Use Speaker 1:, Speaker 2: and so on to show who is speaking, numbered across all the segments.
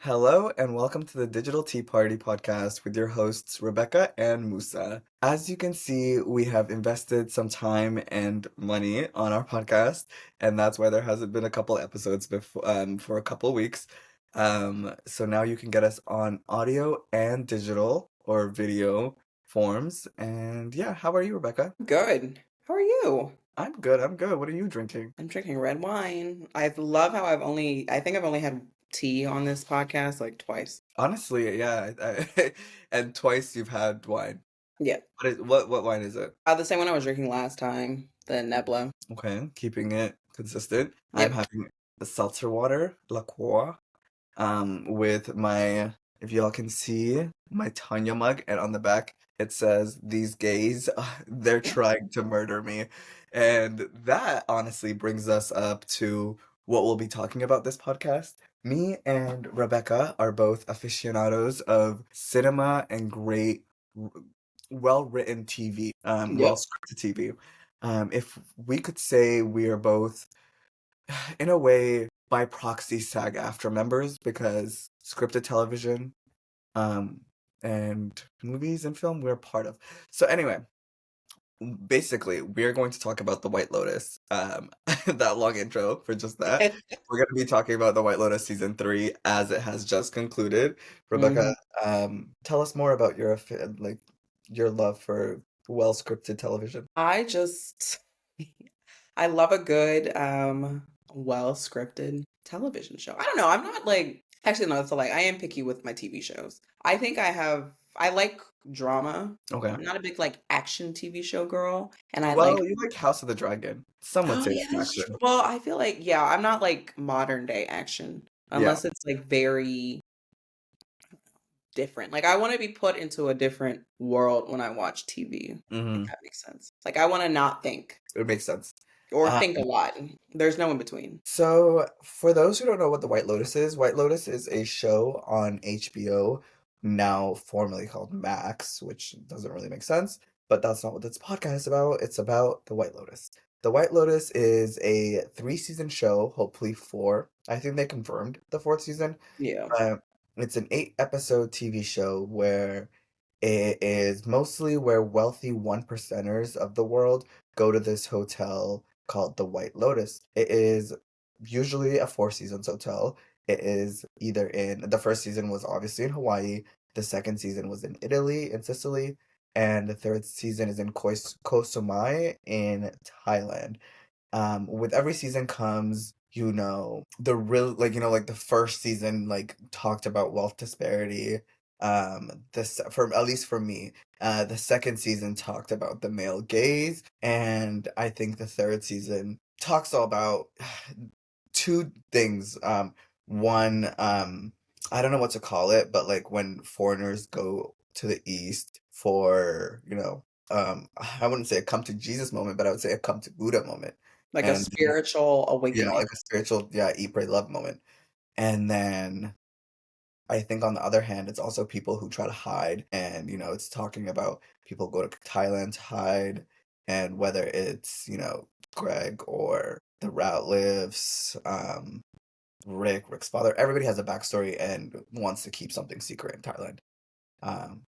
Speaker 1: Hello and welcome to the Digital Tea Party podcast with your hosts Rebecca and Musa. As you can see, we have invested some time and money on our podcast, and that's why there hasn't been a couple episodes before for a couple weeks. So now you can get us on audio and digital or video forms. And yeah, how are you, Rebecca?
Speaker 2: Good. How are you?
Speaker 1: I'm good. I'm good. What are you drinking?
Speaker 2: I'm drinking red wine. I love how I think I've only had tea on this podcast like twice.
Speaker 1: Honestly, yeah, and twice you've had wine.
Speaker 2: Yeah.
Speaker 1: What wine is it?
Speaker 2: The same one I was drinking last time, the Nebula.
Speaker 1: Okay, keeping it consistent. I'm
Speaker 2: Yep.
Speaker 1: having the seltzer water, La Croix, with my, if y'all can see, my Tanya mug, and on the back it says, "These gays, they're trying to murder me." And that honestly brings us up to what we'll be talking about this podcast. Me and Rebecca are both aficionados of cinema and great, well-written TV,
Speaker 2: Yep.
Speaker 1: well-scripted TV. If we could say we are both, in a way, by proxy SAG-AFTRA members because scripted television, um, and movies and film we're part of. So anyway, basically, we're going to talk about the White Lotus. That long intro for just that. We're going to be talking about the White Lotus season 3 as it has just concluded. Rebecca,
Speaker 2: hmm
Speaker 1: tell us more about like your love for well-scripted television.
Speaker 2: I just I love a good well scripted television show. I don't know. I'm not like actually no, it's a lie. I am picky with my TV shows. I like drama.
Speaker 1: Okay.
Speaker 2: I'm not a big like action TV show girl. And I like
Speaker 1: Well, you like House of the Dragon. Some would
Speaker 2: Oh,
Speaker 1: say
Speaker 2: yeah,
Speaker 1: it's
Speaker 2: that's true.
Speaker 1: action.
Speaker 2: Well, I feel like, yeah, I'm not like modern day action
Speaker 1: Yeah.
Speaker 2: unless it's like very different. Like I want to be put into a different world when I watch TV, if
Speaker 1: Hmm.
Speaker 2: that makes sense. Like I want to not think
Speaker 1: It makes sense.
Speaker 2: or
Speaker 1: Uh,
Speaker 2: think a lot. There's no in between.
Speaker 1: so, for those who don't know what the White Lotus is a show on HBO, now formerly called Max, which doesn't really make sense, but that's not what this podcast is about. It's about the White Lotus. The White Lotus is a 3-season show, hopefully four. I think they confirmed the fourth season.
Speaker 2: Yeah.
Speaker 1: Uh, it's an 8-episode TV show where it is mostly where wealthy one percenters of the world go to this hotel called the White Lotus. It is usually a Four Seasons hotel. It is either in the first season was obviously in Hawaii, the second season was in Italy, in Sicily, and the third season is in Koh Samui in Thailand. With every season comes, the real, like, like the first season, like, talked about wealth disparity. This, for at least for me, the second season talked about the male gaze, and I think the third season talks all about two things. One, I don't know what to call it, but like when foreigners go to the East for, I wouldn't say a come to Jesus moment, but I would say a come to Buddha moment.
Speaker 2: Like a
Speaker 1: And
Speaker 2: spiritual
Speaker 1: yeah,
Speaker 2: awakening.
Speaker 1: like a spiritual, yeah, eat, pray, love moment. And then I think on the other hand, it's also people who try to hide. And, it's talking about people go to Thailand to hide. And whether it's, Greg or the Routlives, Rick's father, everybody has a backstory and wants to keep something secret in Thailand.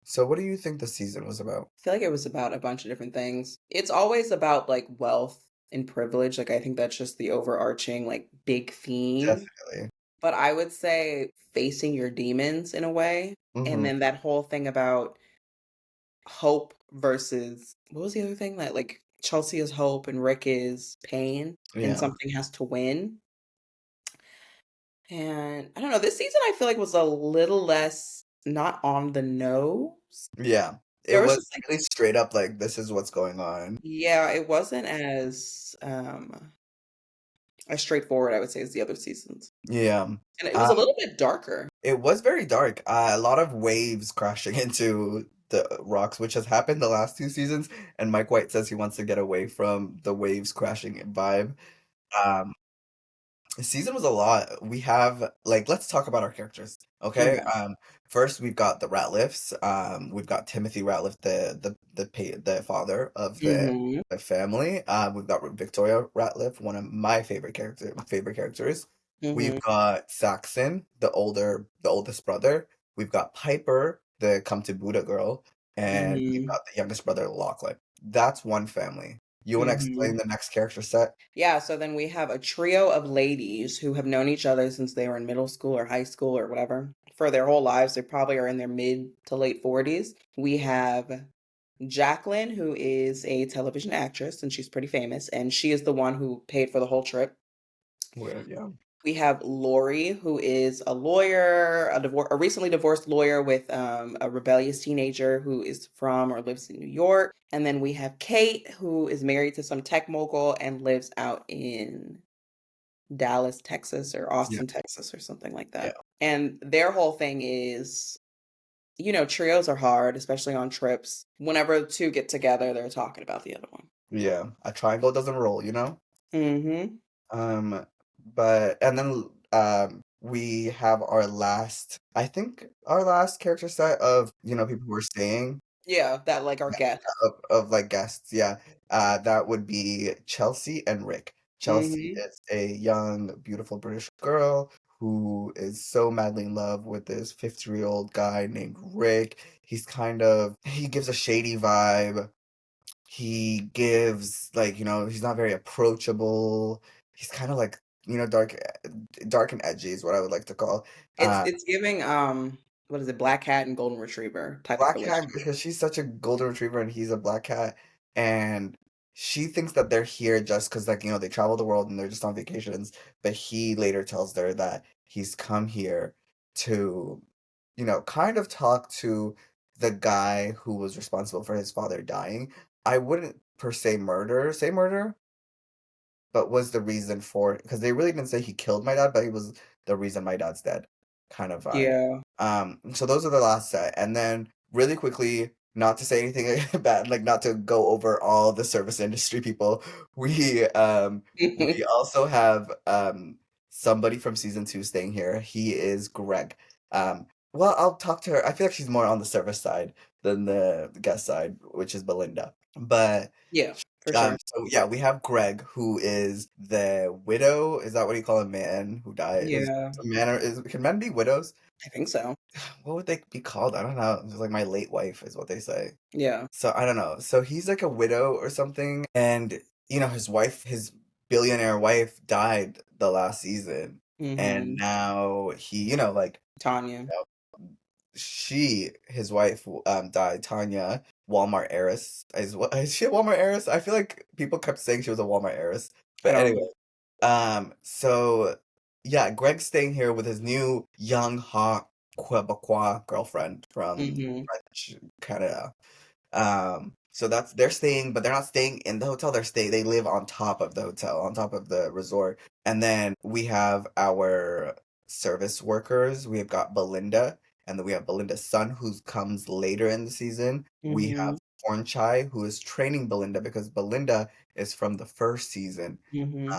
Speaker 1: So what do you think the season was about?
Speaker 2: I feel like it was about a bunch of different things. It's always about like wealth and privilege. Like I think that's just the overarching like big theme.
Speaker 1: Definitely.
Speaker 2: But I would say facing your demons in a way. And
Speaker 1: Hmm.
Speaker 2: then that whole thing about hope versus what was the other thing that like Chelsea is hope and Rick is pain and
Speaker 1: Yeah.
Speaker 2: something has to win. And I don't know, this season I feel like was a little less not on the nose.
Speaker 1: Yeah. It
Speaker 2: There was
Speaker 1: was
Speaker 2: just like
Speaker 1: really straight up like this is what's going on.
Speaker 2: yeah, it wasn't as straightforward I would say as the other seasons.
Speaker 1: Yeah.
Speaker 2: And it was
Speaker 1: Uh,
Speaker 2: a little bit darker.
Speaker 1: it was very dark. A lot of waves crashing into the rocks, which has happened the last 2 seasons. And Mike White says he wants to get away from the waves crashing vibe. Um, the season was a lot. We have like let's talk about our characters, okay?
Speaker 2: Okay.
Speaker 1: First we've got the Ratliffs. We've got Timothy Ratliff, the father of the family. We've got Victoria Ratliff, one of my favorite characters. We've
Speaker 2: Mm-hmm.
Speaker 1: got Saxon, the oldest brother. We've got Piper, the come to Buddha girl, and we've
Speaker 2: Mm-hmm.
Speaker 1: got the youngest brother, Lachlan. That's one family. You want to
Speaker 2: Mm-hmm.
Speaker 1: explain the next character set?
Speaker 2: Yeah, so then we have a trio of ladies who have known each other since they were in middle school or high school or whatever for their whole lives. They probably are in their mid to late 40s. We have Jacqueline, who is a television actress and she's pretty famous, and she is the one who paid for the whole trip.
Speaker 1: Weird, yeah.
Speaker 2: We have Lori, who is a lawyer, a recently divorced lawyer with a rebellious teenager who is from or lives in New York. And then we have Kate, who is married to some tech mogul and lives out in Dallas, Texas, or
Speaker 1: Yeah,
Speaker 2: Austin, Texas, or something like
Speaker 1: yeah,
Speaker 2: that. And their whole thing is, trios are hard, especially on trips. Whenever two get together, they're talking about the other one.
Speaker 1: yeah. A triangle doesn't roll, you know?
Speaker 2: Mm-hmm.
Speaker 1: Um, but and then we have our last, I think our last character set of, people who are staying.
Speaker 2: Yeah, that like our
Speaker 1: Yeah,
Speaker 2: guests.
Speaker 1: of like guests, yeah. That would be Chelsea and Rick. Chelsea
Speaker 2: Mm-hmm.
Speaker 1: is a young, beautiful British girl who is so madly in love with this 50-year-old guy named Rick. He gives a shady vibe. He gives like, he's not very approachable. He's kind of like, dark and edgy is what I would like to call.
Speaker 2: It's
Speaker 1: Uh,
Speaker 2: it's giving what is it, black cat and golden retriever type of
Speaker 1: Black cat
Speaker 2: relationship.
Speaker 1: because she's such a golden retriever and he's a black cat, and she thinks that they're here just because like they travel the world and they're just on vacations, but he later tells her that he's come here to kind of talk to the guy who was responsible for his father dying. I wouldn't per se say murder, but was the reason for it because they really didn't say he killed my dad, but he was the reason my dad's dead, kind of vibe.
Speaker 2: Yeah.
Speaker 1: So those are the last set, and then really quickly, not to say anything bad, like not to go over all the service industry people, we also have somebody from season two staying here. He is Greg. Well, I'll talk to her. I feel like she's more on the service side than the guest side, which is Belinda. But
Speaker 2: Yeah, for sure.
Speaker 1: so yeah, we have Greg, who is the widow. Is that what you call a man who died? Is
Speaker 2: Yeah,
Speaker 1: a man or can men be widows?
Speaker 2: I think so.
Speaker 1: What would they be called? I don't know. It's like my late wife is what they say.
Speaker 2: Yeah.
Speaker 1: So I don't know. So he's like a widow or something, and his billionaire wife died the last season, and
Speaker 2: Mm-hmm.
Speaker 1: now he, like
Speaker 2: Tanya.
Speaker 1: his wife died. Tanya, Walmart heiress, is she a Walmart heiress? I feel like people kept saying she was a Walmart heiress,
Speaker 2: I
Speaker 1: but
Speaker 2: don't
Speaker 1: anyway.
Speaker 2: know.
Speaker 1: So yeah, Greg's staying here with his new young hot Quebecois girlfriend from
Speaker 2: Mm-hmm.
Speaker 1: French Canada. So they're staying, but they're not staying in the hotel. They live on top of the hotel, on top of the resort. And then we have our service workers. We have got Belinda, and then we have Belinda's son, who comes later in the season. We have
Speaker 2: Mm-hmm.
Speaker 1: Corn Chai, who is training Belinda because Belinda is from the first season.
Speaker 2: Mm-hmm.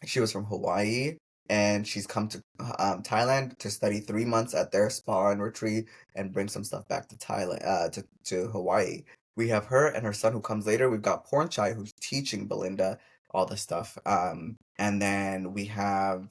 Speaker 1: She was from Hawaii, and she's come to Thailand to study 3 months at their spa and retreat and bring some stuff back to Thailand, to Hawaii. We have her and her son who comes later. We've got Pornchai who's teaching Belinda all the stuff. And then we have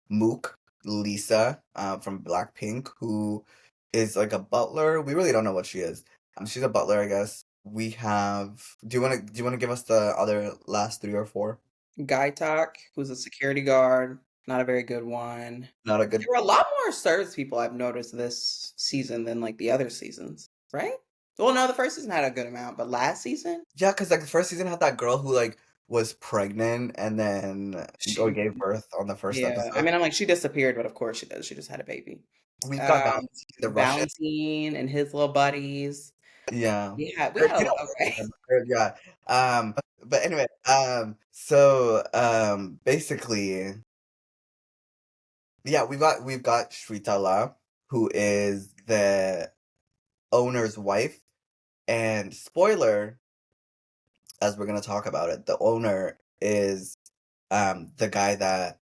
Speaker 1: Mook, Lisa, from Blackpink, who is like a butler. We really don't know what she is. She's a butler, I guess. We have. Do you want to give us the other last three or four?
Speaker 2: Guy Talk, who's a security guard, not a very good one.
Speaker 1: Not a
Speaker 2: There
Speaker 1: good.
Speaker 2: were a lot more service people I've noticed this season than like the other seasons, right? Well, no, the first season had a good amount, but last season,
Speaker 1: Yeah, because like the first season had that girl who like was pregnant and then or
Speaker 2: she,
Speaker 1: gave birth on the first
Speaker 2: yeah. I
Speaker 1: episode.
Speaker 2: mean, I'm like, she disappeared, but of course she does. She just had a baby.
Speaker 1: We've got
Speaker 2: Um,
Speaker 1: Valentine, the Russian.
Speaker 2: Valentine and his little buddies.
Speaker 1: Yeah.
Speaker 2: We had a lot. Okay.
Speaker 1: Yeah. But anyway, so basically, yeah, we've got Shritala, who is the owner's wife, and spoiler, as we're gonna talk about it, the owner is the guy that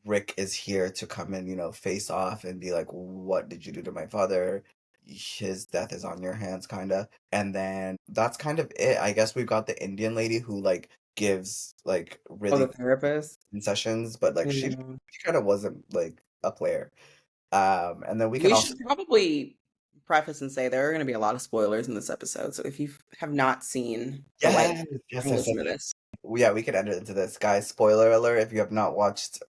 Speaker 1: Rick is here to come and face off and be like, what did you do to my father? His death is on your hands, kind of. And then that's kind of it. I guess we've got the Indian lady who like gives like
Speaker 2: Oh, the
Speaker 1: really
Speaker 2: therapist?
Speaker 1: concessions, but like
Speaker 2: Yeah.
Speaker 1: she kind of wasn't like a player. And then we can
Speaker 2: We
Speaker 1: also
Speaker 2: should probably preface and say there are going to be a lot of spoilers in this episode. So if you have not seen The White
Speaker 1: yes,
Speaker 2: Lotus,
Speaker 1: yes,
Speaker 2: don't
Speaker 1: yes, yes.
Speaker 2: listen to this.
Speaker 1: Yeah, we could enter into this, guys. Spoiler alert: if you have not watched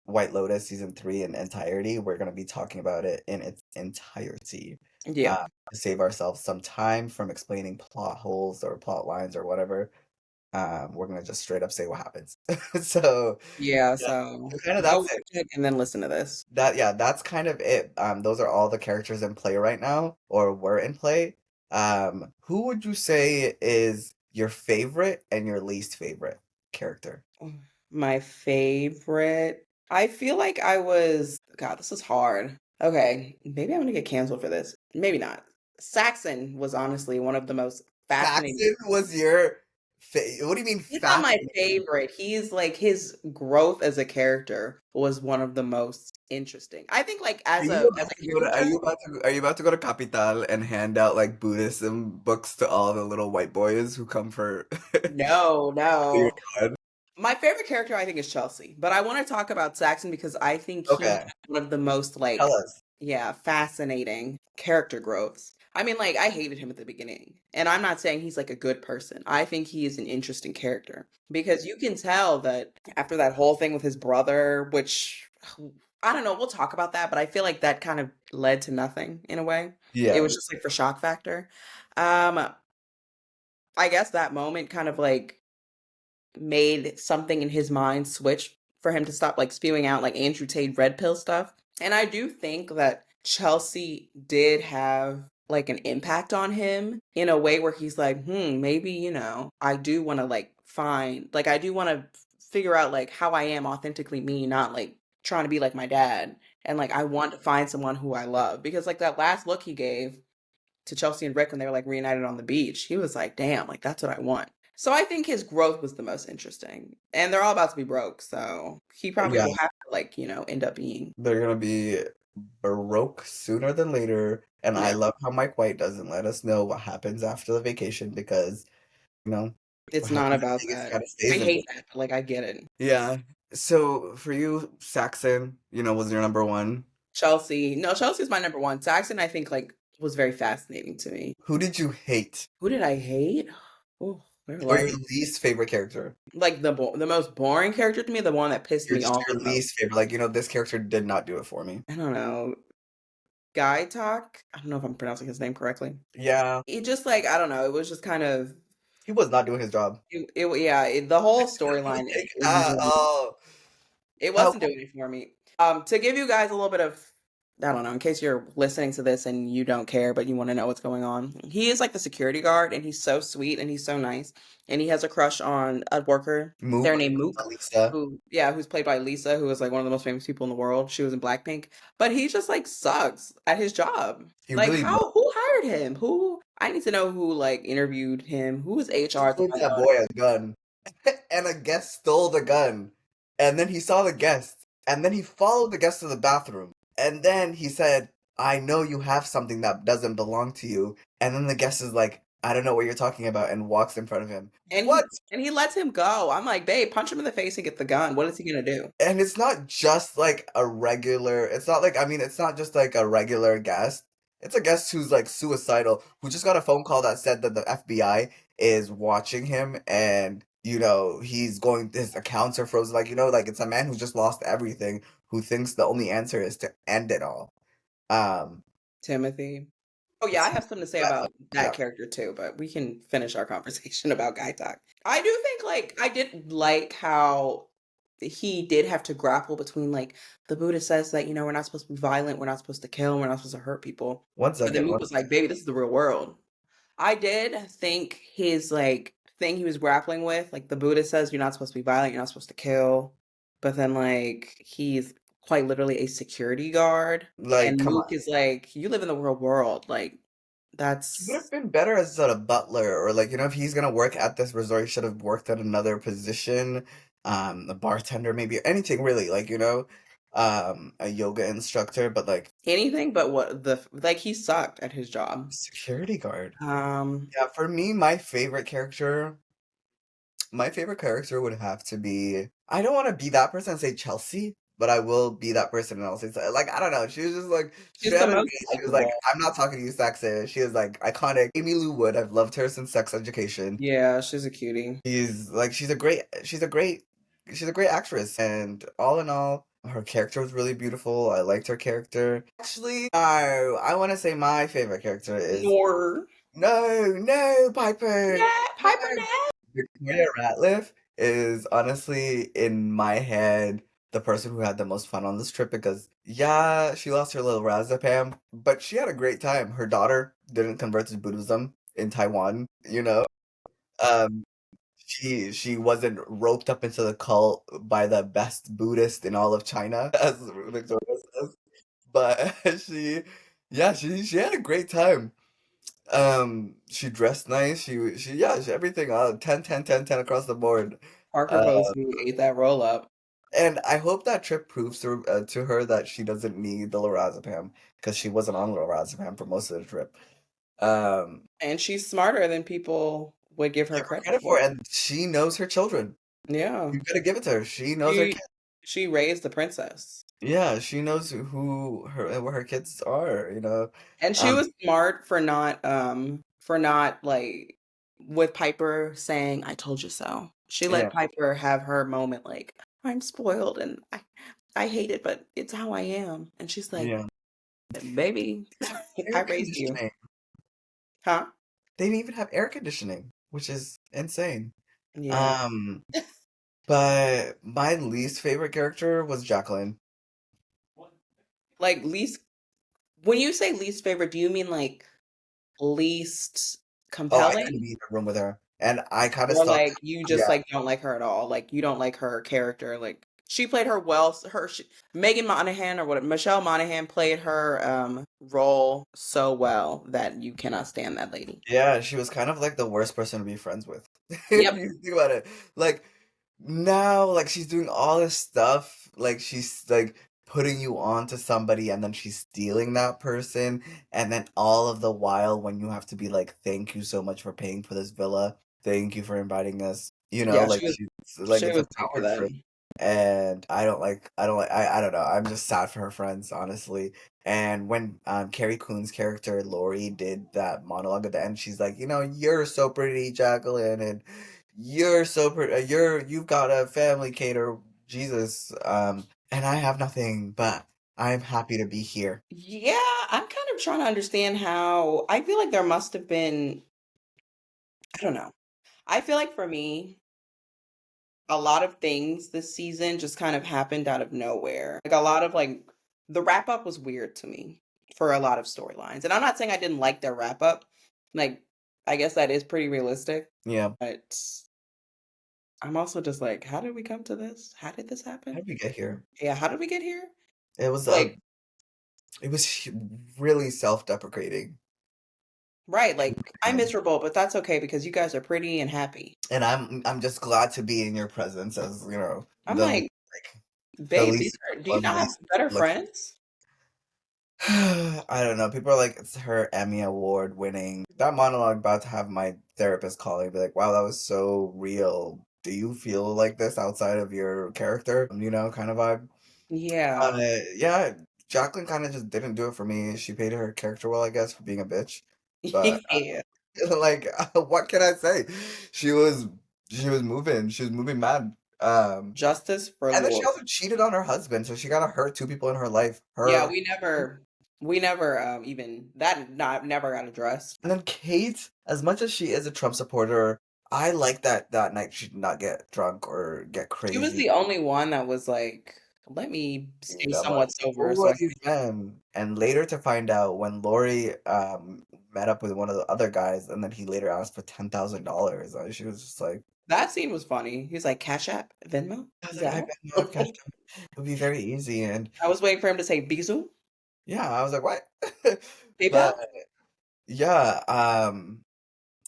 Speaker 1: White Lotus season 3 in entirety, we're gonna be talking about it in its entirety.
Speaker 2: Yeah.
Speaker 1: To save ourselves some time from explaining plot holes or plot lines or whatever, we're gonna just straight up say what happens. So
Speaker 2: Yeah.
Speaker 1: yeah,
Speaker 2: So
Speaker 1: so kind of
Speaker 2: go
Speaker 1: that's
Speaker 2: watch
Speaker 1: it.
Speaker 2: it and then listen to this.
Speaker 1: Yeah, that's kind of it. Those are all the characters in play right now, or were in play. Who would you say is your favorite and your least favorite character?
Speaker 2: My favorite. I feel like I was. God, this is hard. Okay, maybe I'm gonna get canceled for this. Maybe not. Saxon was honestly one of the most fascinating.
Speaker 1: Saxon was your what do you mean
Speaker 2: He's not my
Speaker 1: fascinating?
Speaker 2: favorite. He's like his growth as a character was one of the most interesting. I think like
Speaker 1: Are
Speaker 2: as
Speaker 1: you
Speaker 2: a
Speaker 1: about to go to
Speaker 2: character,
Speaker 1: are you about to go to Capital and hand out like Buddhism books to all the little white boys who come for
Speaker 2: no,
Speaker 1: your
Speaker 2: no.
Speaker 1: god?
Speaker 2: My favorite character I think is Chelsea, but I want to talk about Saxon because I think he
Speaker 1: Okay,
Speaker 2: had one of the most
Speaker 1: tell
Speaker 2: like
Speaker 1: us.
Speaker 2: yeah, fascinating character growths. I mean, like I hated him at the beginning, and I'm not saying he's like a good person. I think he is an interesting character because you can tell that after that whole thing with his brother, which I don't know, we'll talk about that, but I feel like that kind of led to nothing in a way. It
Speaker 1: Yeah.
Speaker 2: was just like for shock factor. Um, I guess that moment kind of like made something in his mind switch for him to stop like spewing out like Andrew Tate red pill stuff. And I do think that Chelsea did have like an impact on him in a way where he's like, maybe, I do want to like find, like, I do want to figure out like how I am authentically me, not like trying to be like my dad. And like, I want to find someone who I love because like that last look he gave to Chelsea and Rick when they were like reunited on the beach, he was like, damn, like that's what I want. So I think his growth was the most interesting. And they're all about to be broke, so he probably
Speaker 1: Yeah,
Speaker 2: will have to like, end up being
Speaker 1: they're gonna be Baroque sooner than later. And I
Speaker 2: yeah.
Speaker 1: love how Mike White doesn't let us know what happens after the vacation because, you know,
Speaker 2: It's
Speaker 1: what
Speaker 2: not
Speaker 1: happens in
Speaker 2: about
Speaker 1: Vegas
Speaker 2: that.
Speaker 1: kind of
Speaker 2: I
Speaker 1: stays in
Speaker 2: hate
Speaker 1: Vegas.
Speaker 2: that, but like I get it.
Speaker 1: Yeah. So for you, Saxon, was your number one.
Speaker 2: Chelsea. No, Chelsea's my number one. Saxon, I think like was very fascinating to me.
Speaker 1: Who did you hate?
Speaker 2: Who did I hate? Oh, there are a
Speaker 1: Or
Speaker 2: lot
Speaker 1: your
Speaker 2: of
Speaker 1: least favorite character?
Speaker 2: like the most boring character to me, the one that pissed
Speaker 1: Your
Speaker 2: me
Speaker 1: just
Speaker 2: off
Speaker 1: your
Speaker 2: the most.
Speaker 1: least favorite. Like, this character did not do it for me.
Speaker 2: I don't know. Guy talk. I don't know if I'm pronouncing his name correctly.
Speaker 1: Yeah.
Speaker 2: It just like I don't know. It was just kind of
Speaker 1: He was not doing his job.
Speaker 2: yeah. The whole storyline
Speaker 1: Like,
Speaker 2: was
Speaker 1: oh,
Speaker 2: it
Speaker 1: how
Speaker 2: wasn't doing it for me. To give you guys a little bit of, I don't know, in case you're listening to this and you don't care, but you want to know what's going on. He is like the security guard, and he's so sweet and he's so nice, and he has a crush on a worker there
Speaker 1: Mook,
Speaker 2: named Mook,
Speaker 1: Lisa.
Speaker 2: who's played by Lisa, who is like one of the most famous people in the world. She was in Blackpink, but he just like sucks at his job.
Speaker 1: He
Speaker 2: Like,
Speaker 1: really
Speaker 2: how? Who hired him? Who? I need to know who like interviewed him. Who was HR to
Speaker 1: gave
Speaker 2: find
Speaker 1: that
Speaker 2: out?
Speaker 1: boy a gun, and a guest stole the gun, and then he saw the guest, and then he followed the guest to the bathroom, and then he said, "I know you have something that doesn't belong to you," and then the guest is like, "I don't know what you're talking about," and walks in front of him.
Speaker 2: And
Speaker 1: What?
Speaker 2: he lets him go. I'm like, babe, punch him in the face and get the gun. What is he gonna do?
Speaker 1: And it's not just like a regular, it's not like, I mean, it's not just like a regular guest. It's a guest who's like suicidal, who just got a phone call that said that the FBI is watching him and, he's going, his accounts are frozen. Like, like it's a man who's just lost everything, who thinks the only answer is to end it all. Um,
Speaker 2: Timothy. Oh yeah, I
Speaker 1: it's,
Speaker 2: have something to say
Speaker 1: yeah,
Speaker 2: about that
Speaker 1: yeah.
Speaker 2: character too, but we can finish our conversation about Guy Talk. I do think like I did like how he did have to grapple between like the Buddha says that we're not supposed to be violent, we're not supposed to kill, we're not supposed to hurt people,
Speaker 1: One
Speaker 2: but then
Speaker 1: second.
Speaker 2: Mook was like, baby, this is the real world. I did think his like thing he was grappling with, like the Buddha says you're not supposed to be violent, you're not supposed to kill, but then like he's quite literally a security guard,
Speaker 1: Like,
Speaker 2: and
Speaker 1: come
Speaker 2: Mook
Speaker 1: on.
Speaker 2: is like, you live in the real world, like
Speaker 1: He would have
Speaker 2: that's
Speaker 1: been better as a butler, or like, if he's gonna work at this resort, he should have worked at another position, a bartender, maybe anything really, like, a yoga instructor, but like
Speaker 2: anything but what the like he sucked at his job.
Speaker 1: security guard.
Speaker 2: Um,
Speaker 1: Yeah, for me, my favorite character, My favorite character would have to be I don't wanna be that person and say Chelsea, but I will be that person and I'll say like, I don't know, she was just like she
Speaker 2: She's the
Speaker 1: had a
Speaker 2: most
Speaker 1: she was like,
Speaker 2: likable.
Speaker 1: "I'm not talking to you, sexist." She was, like, iconic. Amy Lou Wood, I've loved her since Sex Education.
Speaker 2: Yeah, she's a cutie.
Speaker 1: She's a great actress, and all in all, her character was really beautiful. I liked her character. Actually, no, I wanna say my favorite character is
Speaker 2: Nor.
Speaker 1: no, no, Piper,
Speaker 2: Nat,
Speaker 1: no.
Speaker 2: Piper Nat.
Speaker 1: Victoria Ratliff is honestly, in my head, the person who had the most fun on this trip because, yeah, she lost her little Razapam, but she had a great time. Her daughter didn't convert to Buddhism in Taiwan, you know? Um, she wasn't roped up into the cult by the best Buddhist in all of China, as Victoria says. But she had a great time. She dressed nice. Everything. 10, 10, 10, 10 across the board.
Speaker 2: Parker
Speaker 1: Uh,
Speaker 2: Posey ate that roll up.
Speaker 1: and I hope that trip proves to her that she doesn't need the lorazepam because she wasn't on lorazepam for most of the trip. Um,
Speaker 2: And she's smarter than people would give her
Speaker 1: Give her
Speaker 2: credit
Speaker 1: credit
Speaker 2: for.
Speaker 1: for it, and she knows her children.
Speaker 2: Yeah.
Speaker 1: You gotta give it to her. She knows her
Speaker 2: She
Speaker 1: kids.
Speaker 2: she raised the princess.
Speaker 1: Yeah, she knows who her what her kids are.
Speaker 2: And she
Speaker 1: Um,
Speaker 2: was smart for not like with Piper saying, I told you so. She
Speaker 1: yeah,
Speaker 2: let Piper have her moment like, I'm spoiled and I hate it, but it's how I am. And she's like,
Speaker 1: yeah.
Speaker 2: baby, I
Speaker 1: Air
Speaker 2: raised you.
Speaker 1: conditioning.
Speaker 2: Huh?
Speaker 1: They didn't even have air conditioning, which is insane.
Speaker 2: Yeah.
Speaker 1: Um, but my least favorite character was Jacqueline.
Speaker 2: Like least when you say least favorite, do you mean like least
Speaker 1: Oh, I couldn't
Speaker 2: compelling?
Speaker 1: be in the room with her, and I kind of
Speaker 2: Or
Speaker 1: stopped.
Speaker 2: like you just
Speaker 1: Yeah,
Speaker 2: like don't like her at all? Like you don't like her character. Like she played her well. Megan Monaghan or what? Michelle Monaghan played her role so well that you cannot stand that lady.
Speaker 1: yeah, she was kind of like the worst person to be friends with. If
Speaker 2: Yep.
Speaker 1: you think about it, like now, like she's doing all this stuff, like she's like putting you on to somebody, and then she's stealing that person, and then all of the while, when you have to be like, "Thank you so much for paying for this villa. Thank you for inviting us."
Speaker 2: Yeah,
Speaker 1: Like she's like
Speaker 2: she
Speaker 1: it's a
Speaker 2: was over
Speaker 1: power trip.
Speaker 2: them.
Speaker 1: And I don't know. I'm just sad for her friends, honestly. And when Carrie Coon's character Lori did that monologue at the end, she's like, you're so pretty, Jacqueline, and you're so pretty. You've got a family, cater, Jesus. And I have nothing, but I'm happy to be here.
Speaker 2: Yeah, I'm kind of trying to understand how I feel like there must have been, I don't know. I feel like for me, a lot of things this season just kind of happened out of nowhere. Like a lot of like the wrap up was weird to me for a lot of storylines. And I'm not saying I didn't like their wrap up. Like I guess that is pretty realistic,
Speaker 1: Yeah.
Speaker 2: but I'm also just like, how did we come to this? How did this
Speaker 1: How
Speaker 2: happen?
Speaker 1: did we get here?
Speaker 2: Yeah, how did we get here?
Speaker 1: It was
Speaker 2: Like,
Speaker 1: really self-deprecating.
Speaker 2: right, like I'm miserable, but that's okay because you guys are pretty and happy.
Speaker 1: And I'm just glad to be in your presence as,
Speaker 2: I'm
Speaker 1: the
Speaker 2: like,
Speaker 1: like the
Speaker 2: babe,
Speaker 1: least
Speaker 2: do you
Speaker 1: of
Speaker 2: not have
Speaker 1: least
Speaker 2: better
Speaker 1: look.
Speaker 2: friends?
Speaker 1: I don't know. People are like, it's her Emmy Award winning. That monologue about to have my therapist calling, be like, wow, that was so real. Do you feel like this outside of your character? Kind of vibe.
Speaker 2: Yeah.
Speaker 1: Yeah, Jacqueline kind of just didn't do it for me. She paid her character well, I guess, for being a bitch. But
Speaker 2: Yeah.
Speaker 1: like, what can I say? She was she was moving. She was moving mad.
Speaker 2: Justice for
Speaker 1: And then she
Speaker 2: Lord.
Speaker 1: also cheated on her husband, so she gotta hurt two people in her life.
Speaker 2: Yeah,
Speaker 1: Her
Speaker 2: we never even that not never got addressed.
Speaker 1: And then Kate, as much as she is a Trump supporter, I like that night she did not get drunk or get
Speaker 2: She was
Speaker 1: crazy.
Speaker 2: the only one that was like, let me stay
Speaker 1: I'm like,
Speaker 2: somewhat sober
Speaker 1: who
Speaker 2: so
Speaker 1: are
Speaker 2: I
Speaker 1: these
Speaker 2: can.
Speaker 1: men? And later to find out when Lori met up with one of the other guys, and then he later asked for $10,000. She was just like,
Speaker 2: That scene was funny. He's like, Cash App, Venmo,
Speaker 1: I was like, I
Speaker 2: Zelle.
Speaker 1: bet no, I've cashed them. It would be very easy. And
Speaker 2: I was waiting for him to say Bisou,
Speaker 1: yeah, I was like, what? But
Speaker 2: PayPal.
Speaker 1: yeah,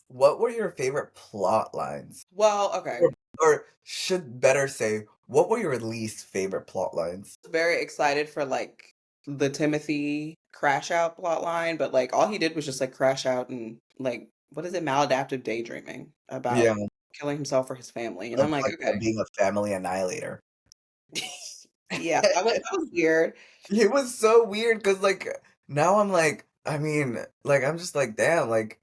Speaker 1: what were your favorite plot lines?
Speaker 2: Well,
Speaker 1: Or,
Speaker 2: okay.
Speaker 1: or should better say, what were your least favorite plot lines?
Speaker 2: Very excited for like the Timothy crash out plot line, but like all he did was just like crash out and like what is it, maladaptive daydreaming about
Speaker 1: Yeah.
Speaker 2: killing himself for his family, and
Speaker 1: of
Speaker 2: I'm like,
Speaker 1: like
Speaker 2: okay,
Speaker 1: being a family annihilator.
Speaker 2: yeah, that was weird.
Speaker 1: It was so weird because like now I'm like, I mean, like I'm just like, damn, like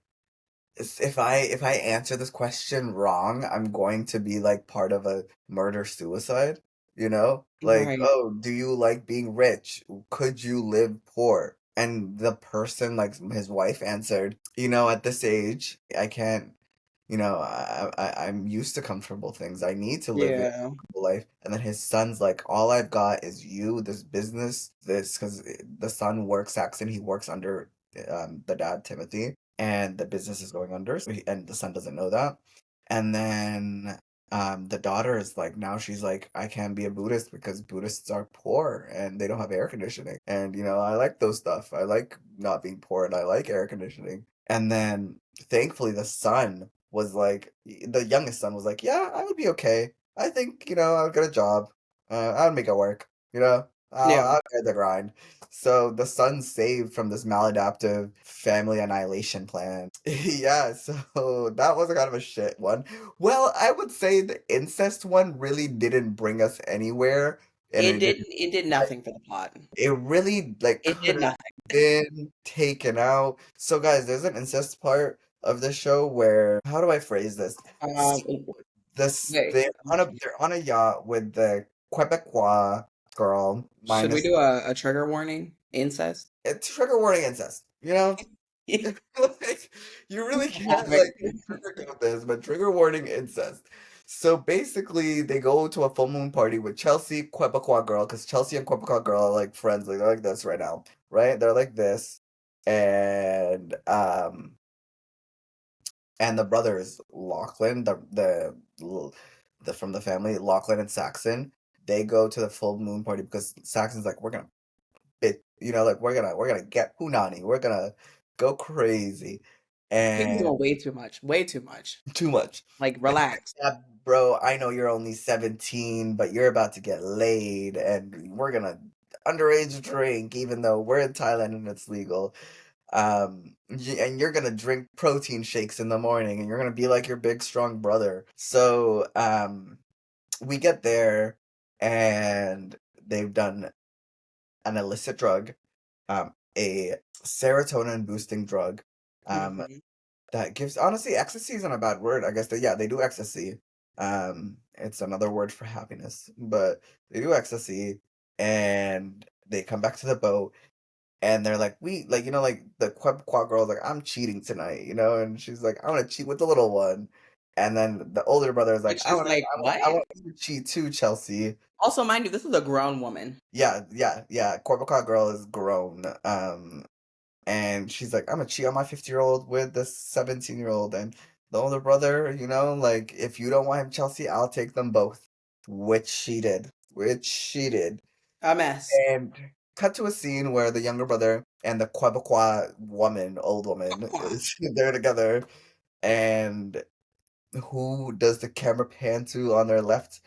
Speaker 1: if I answer this question wrong, I'm going to be like part of a murder suicide, you know? Like,
Speaker 2: Right.
Speaker 1: oh, do you like being rich? Could you live poor? And the person, like his wife answered, at this age, I can't, I'm used to comfortable things. I need to live a
Speaker 2: Yeah.
Speaker 1: comfortable life. And then his son's like, all I've got is you, this business, this, because the son works Saxon, he works under the dad, Timothy, and the business is going under, and the son doesn't know that. And then the daughter is like, now she's like, I can't be a Buddhist because Buddhists are poor and they don't have air conditioning. And I like those stuff. I like not being poor and I like air conditioning. And then thankfully the son was like, the youngest son was like, yeah, I would be okay. I think, I'll get a job. I'll make it work.
Speaker 2: Yeah.
Speaker 1: I'll get the grind. So the son's saved from this maladaptive family annihilation plan. Yeah, so that was a kind of a shit one. Well, I would say the incest one really didn't bring us anywhere, and
Speaker 2: It
Speaker 1: it
Speaker 2: didn't
Speaker 1: didn't.
Speaker 2: it did nothing for the plot.
Speaker 1: It really like
Speaker 2: It
Speaker 1: could
Speaker 2: did
Speaker 1: have
Speaker 2: nothing.
Speaker 1: been taken out. So, guys, there's an incest part of the show where how do I phrase this?
Speaker 2: Um,
Speaker 1: This
Speaker 2: wait,
Speaker 1: they're on a yacht with the Quebecois girl
Speaker 2: should we
Speaker 1: minus
Speaker 2: do a trigger warning? Incest?
Speaker 1: it's trigger warning incest. Like you really can't
Speaker 2: Graphic.
Speaker 1: like sugarcoat this, but trigger warning incest. So basically, they go to a full moon party with Chelsea, Quebecois girl, because Chelsea and Quebecois girl are like friends, like they're like this right now, right? They're like this, and the brothers Lachlan, the from the family Lachlan and Saxon, they go to the full moon party because Saxon's like, we're gonna like we're gonna get punani. We're gonna go crazy
Speaker 2: He's
Speaker 1: and
Speaker 2: doing way too much. Way too much.
Speaker 1: too much.
Speaker 2: Like, relax.
Speaker 1: Yeah, bro, I know you're only 17, but you're about to get laid and we're gonna underage drink even though we're in Thailand and it's legal. And you're gonna drink protein shakes in the morning and you're gonna be like your big strong brother. So, we get there and they've done an illicit drug, a serotonin boosting drug, um,
Speaker 2: Hmm.
Speaker 1: that gives honestly ecstasy isn't a bad word. I guess yeah, they do ecstasy. It's another word for happiness, but they do ecstasy, and they come back to the boat, and they're like, we like like the quad girl's like, I'm cheating tonight, and she's like, I want to cheat with the little one, and then the older brother is like,
Speaker 2: Which is like,
Speaker 1: I
Speaker 2: what?
Speaker 1: want you to cheat too, Chelsea.
Speaker 2: Also, mind you, this is a grown woman.
Speaker 1: Yeah, yeah, yeah. Corporal girl is grown. And she's like, I'm gonna cheat on my 50-year-old with the 17-year-old. And the older brother, like, if you don't want him, Chelsea, I'll take them both. Which she did. Which she did.
Speaker 2: A mess.
Speaker 1: And cut to a scene where the younger brother and the Quebecois woman, old woman, is there together. And who does the camera pan to on their left?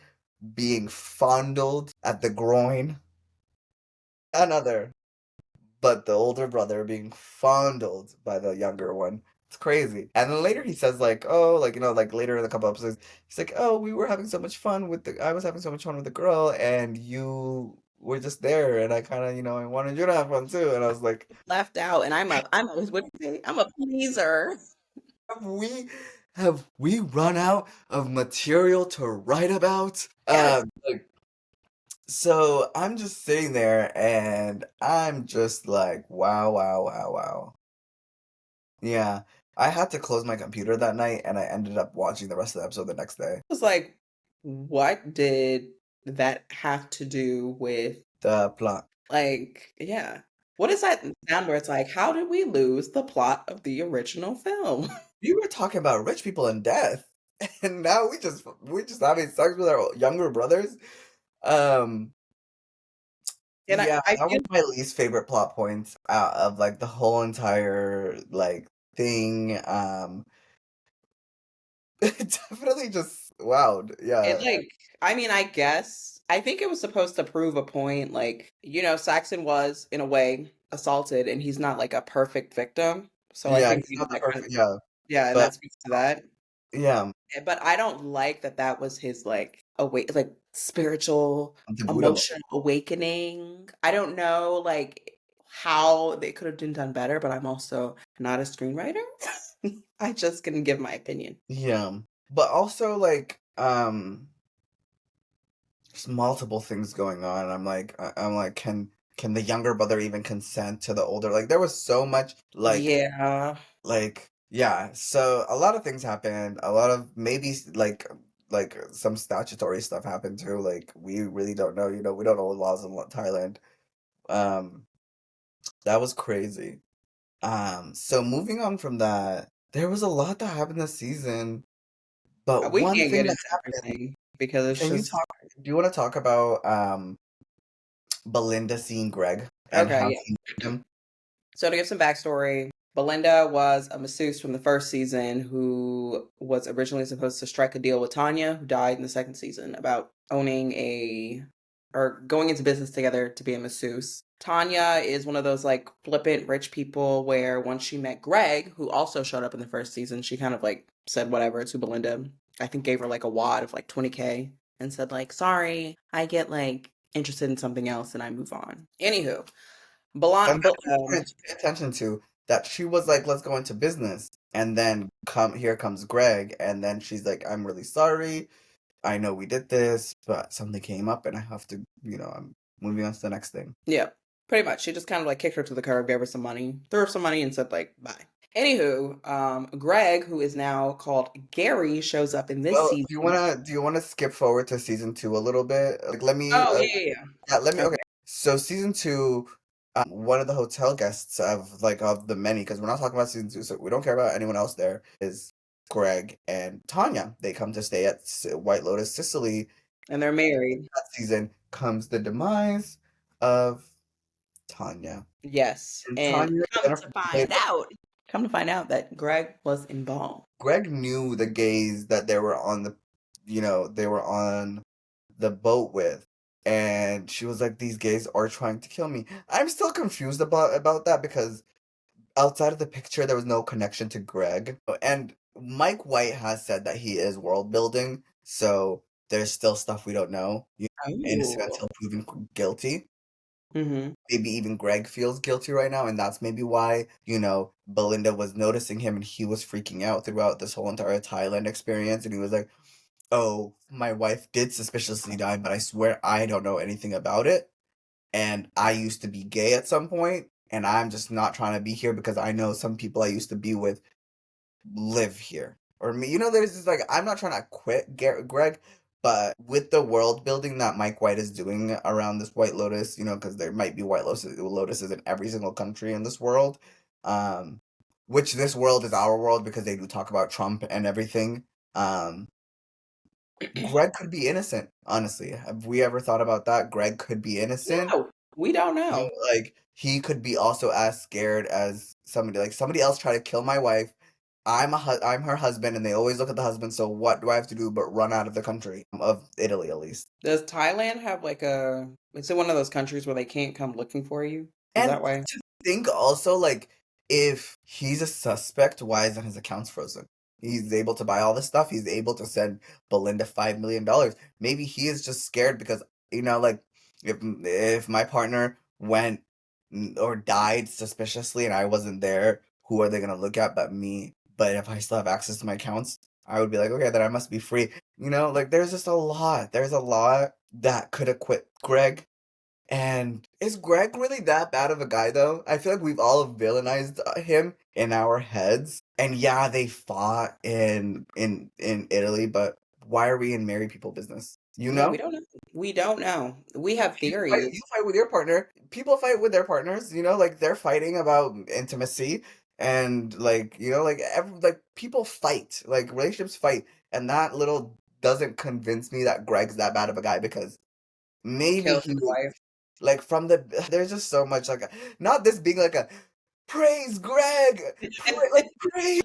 Speaker 1: Being fondled at the groin. Another. But the older brother being fondled by the younger one. It's crazy. And then later he says like, oh, like like later in a couple episodes, he's like, oh, we were having so much fun with the I was having so much fun with the girl and you were just there and I kind of, I wanted you to have fun too. And I was like,
Speaker 2: Left out, and I'm a, what do you say? I'm a pleaser.
Speaker 1: have we have we run out of material to write about?
Speaker 2: Yes.
Speaker 1: Like, so I'm just sitting there and I'm just like, wow, wow, wow, wow. Yeah. I had to close my computer that night and I ended up watching the rest of the episode the next day.
Speaker 2: Was like, what did that have to do with,
Speaker 1: The plot.
Speaker 2: like, yeah. What is that sound where it's like, how did we lose the plot of the original film?
Speaker 1: We were talking about rich people and death, and now we just having sex with our younger brothers. Um,
Speaker 2: And
Speaker 1: yeah,
Speaker 2: I
Speaker 1: that
Speaker 2: feel
Speaker 1: was my least favorite plot point out of like the whole entire like thing. It definitely just wowed.
Speaker 2: it
Speaker 1: Yeah.
Speaker 2: like, I mean, I guess I think it was supposed to prove a point. Like, Saxon was in a way assaulted, and he's not like a perfect victim. So I
Speaker 1: Yeah,
Speaker 2: think
Speaker 1: he's not the
Speaker 2: that kind of,
Speaker 1: perfect, yeah.
Speaker 2: yeah, and
Speaker 1: But
Speaker 2: that speaks to that.
Speaker 1: yeah.
Speaker 2: but I don't like that that was his like spiritual
Speaker 1: The Buddha.
Speaker 2: emotional awakening. I don't know like how they could have been done better, but I'm also not a screenwriter. I just can give my opinion.
Speaker 1: Yeah. But also like there's multiple things going on. I'm like can the younger brother even consent to the older? Like there was so much
Speaker 2: Yeah.
Speaker 1: yeah, so a lot of things happened. A lot of maybe like some statutory stuff happened too. Like we really don't know, we don't know the laws in Thailand. Um that was crazy. So moving on from that, there was a lot that happened this season, but
Speaker 2: We
Speaker 1: one
Speaker 2: can't
Speaker 1: thing
Speaker 2: get
Speaker 1: that
Speaker 2: into
Speaker 1: happened,
Speaker 2: everything because it's
Speaker 1: can you
Speaker 2: just
Speaker 1: talk do you want to talk about Belinda seeing Greg and
Speaker 2: okay,
Speaker 1: how
Speaker 2: yeah.
Speaker 1: he met him?
Speaker 2: So to give some backstory, Belinda was a masseuse from the first season who was originally supposed to strike a deal with Tanya, who died in the second season, about owning a or going into business together to be a masseuse. Tanya is one of those like flippant rich people where once she met Greg, who also showed up in the first season, she kind of like said whatever to Belinda. I think gave her like a wad of like 20K and said like, "Sorry, I get like interested in something else and I move on." Anywho,
Speaker 1: And
Speaker 2: Belan-
Speaker 1: that's important to pay attention to that she was like, let's go into business. And then come here comes Greg, and then she's like, I'm really sorry. I know we did this, but something came up and I have to, I'm moving on to the next thing.
Speaker 2: Yeah, pretty much. She just kind of like kicked her to the curb, gave her some money, threw her some money, and said like bye. Anywho, Greg, who is now called Gary, shows up in this
Speaker 1: Well,
Speaker 2: season.
Speaker 1: do you wanna skip forward to season two a little bit? Like let me
Speaker 2: Oh yeah, yeah,
Speaker 1: yeah, let me
Speaker 2: yeah.
Speaker 1: okay.
Speaker 2: Okay.
Speaker 1: So season two, one of the hotel guests of the many, because we're not talking about season two, so we don't care about anyone else there, is Greg and Tanya. They come to stay at White Lotus, Sicily.
Speaker 2: And they're married.
Speaker 1: That season comes the demise of Tanya.
Speaker 2: Yes,
Speaker 1: And
Speaker 2: and
Speaker 1: Tanya, Jennifer played,
Speaker 2: come to find out that Greg was involved.
Speaker 1: Greg knew the gays that they were on they were on the boat with. And she was like, these gays are trying to kill me. I'm still confused about that because outside of the picture, there was no connection to Greg. And Mike White has said that he is world building, so there's still stuff we don't know. Innocent
Speaker 2: Oh.
Speaker 1: until proven guilty.
Speaker 2: Mm-hmm.
Speaker 1: Maybe even Greg feels guilty right now, and that's maybe why, Belinda was noticing him and he was freaking out throughout this whole entire Thailand experience. And he was like, oh, my wife did suspiciously die, but I swear I don't know anything about it. And I used to be gay at some point, and I'm just not trying to be here because I know some people I used to be with live here. Or me, there's just like, I'm not trying to quit Greg, but with the world building that Mike White is doing around this White Lotus, because there might be Lotuses in every single country in this world, um, which this world is our world because they do talk about Trump and everything. Um, Greg could be innocent, honestly. Have we ever thought about that? Greg could be innocent.
Speaker 2: No, we don't know.
Speaker 1: Like he could be also as scared as somebody else try to kill my wife. I'm her husband, and they always look at the husband. So what do I have to do but run out of the country of Italy at least?
Speaker 2: Does Thailand have like a? Is it one of those countries where they can't come looking for you? Is
Speaker 1: And
Speaker 2: that why?
Speaker 1: to think also, like, if he's a suspect, why isn't his accounts frozen? He's able to buy all this stuff. He's able to send Belinda $5 million. Maybe he is just scared because, like, if my partner went or died suspiciously and I wasn't there, who are they gonna look at but me? But if I still have access to my accounts, I would be like, okay, then I must be free. Like, there's just a lot. There's a lot that could acquit Greg, and is Greg really that bad of a guy though? I feel like we've all villainized him in our heads. And yeah, they fought in Italy, but why are we in married people business? You
Speaker 2: Yeah,
Speaker 1: know?
Speaker 2: we don't know. We don't know. We have theories.
Speaker 1: You fight with your partner. People fight with their partners, like they're fighting about intimacy and like people fight. Like relationships fight. And that little doesn't convince me that Greg's that bad of a guy because maybe
Speaker 2: Killed
Speaker 1: he
Speaker 2: his
Speaker 1: was
Speaker 2: wife.
Speaker 1: like from the there's just so much like not this being like a praise Greg, like praise,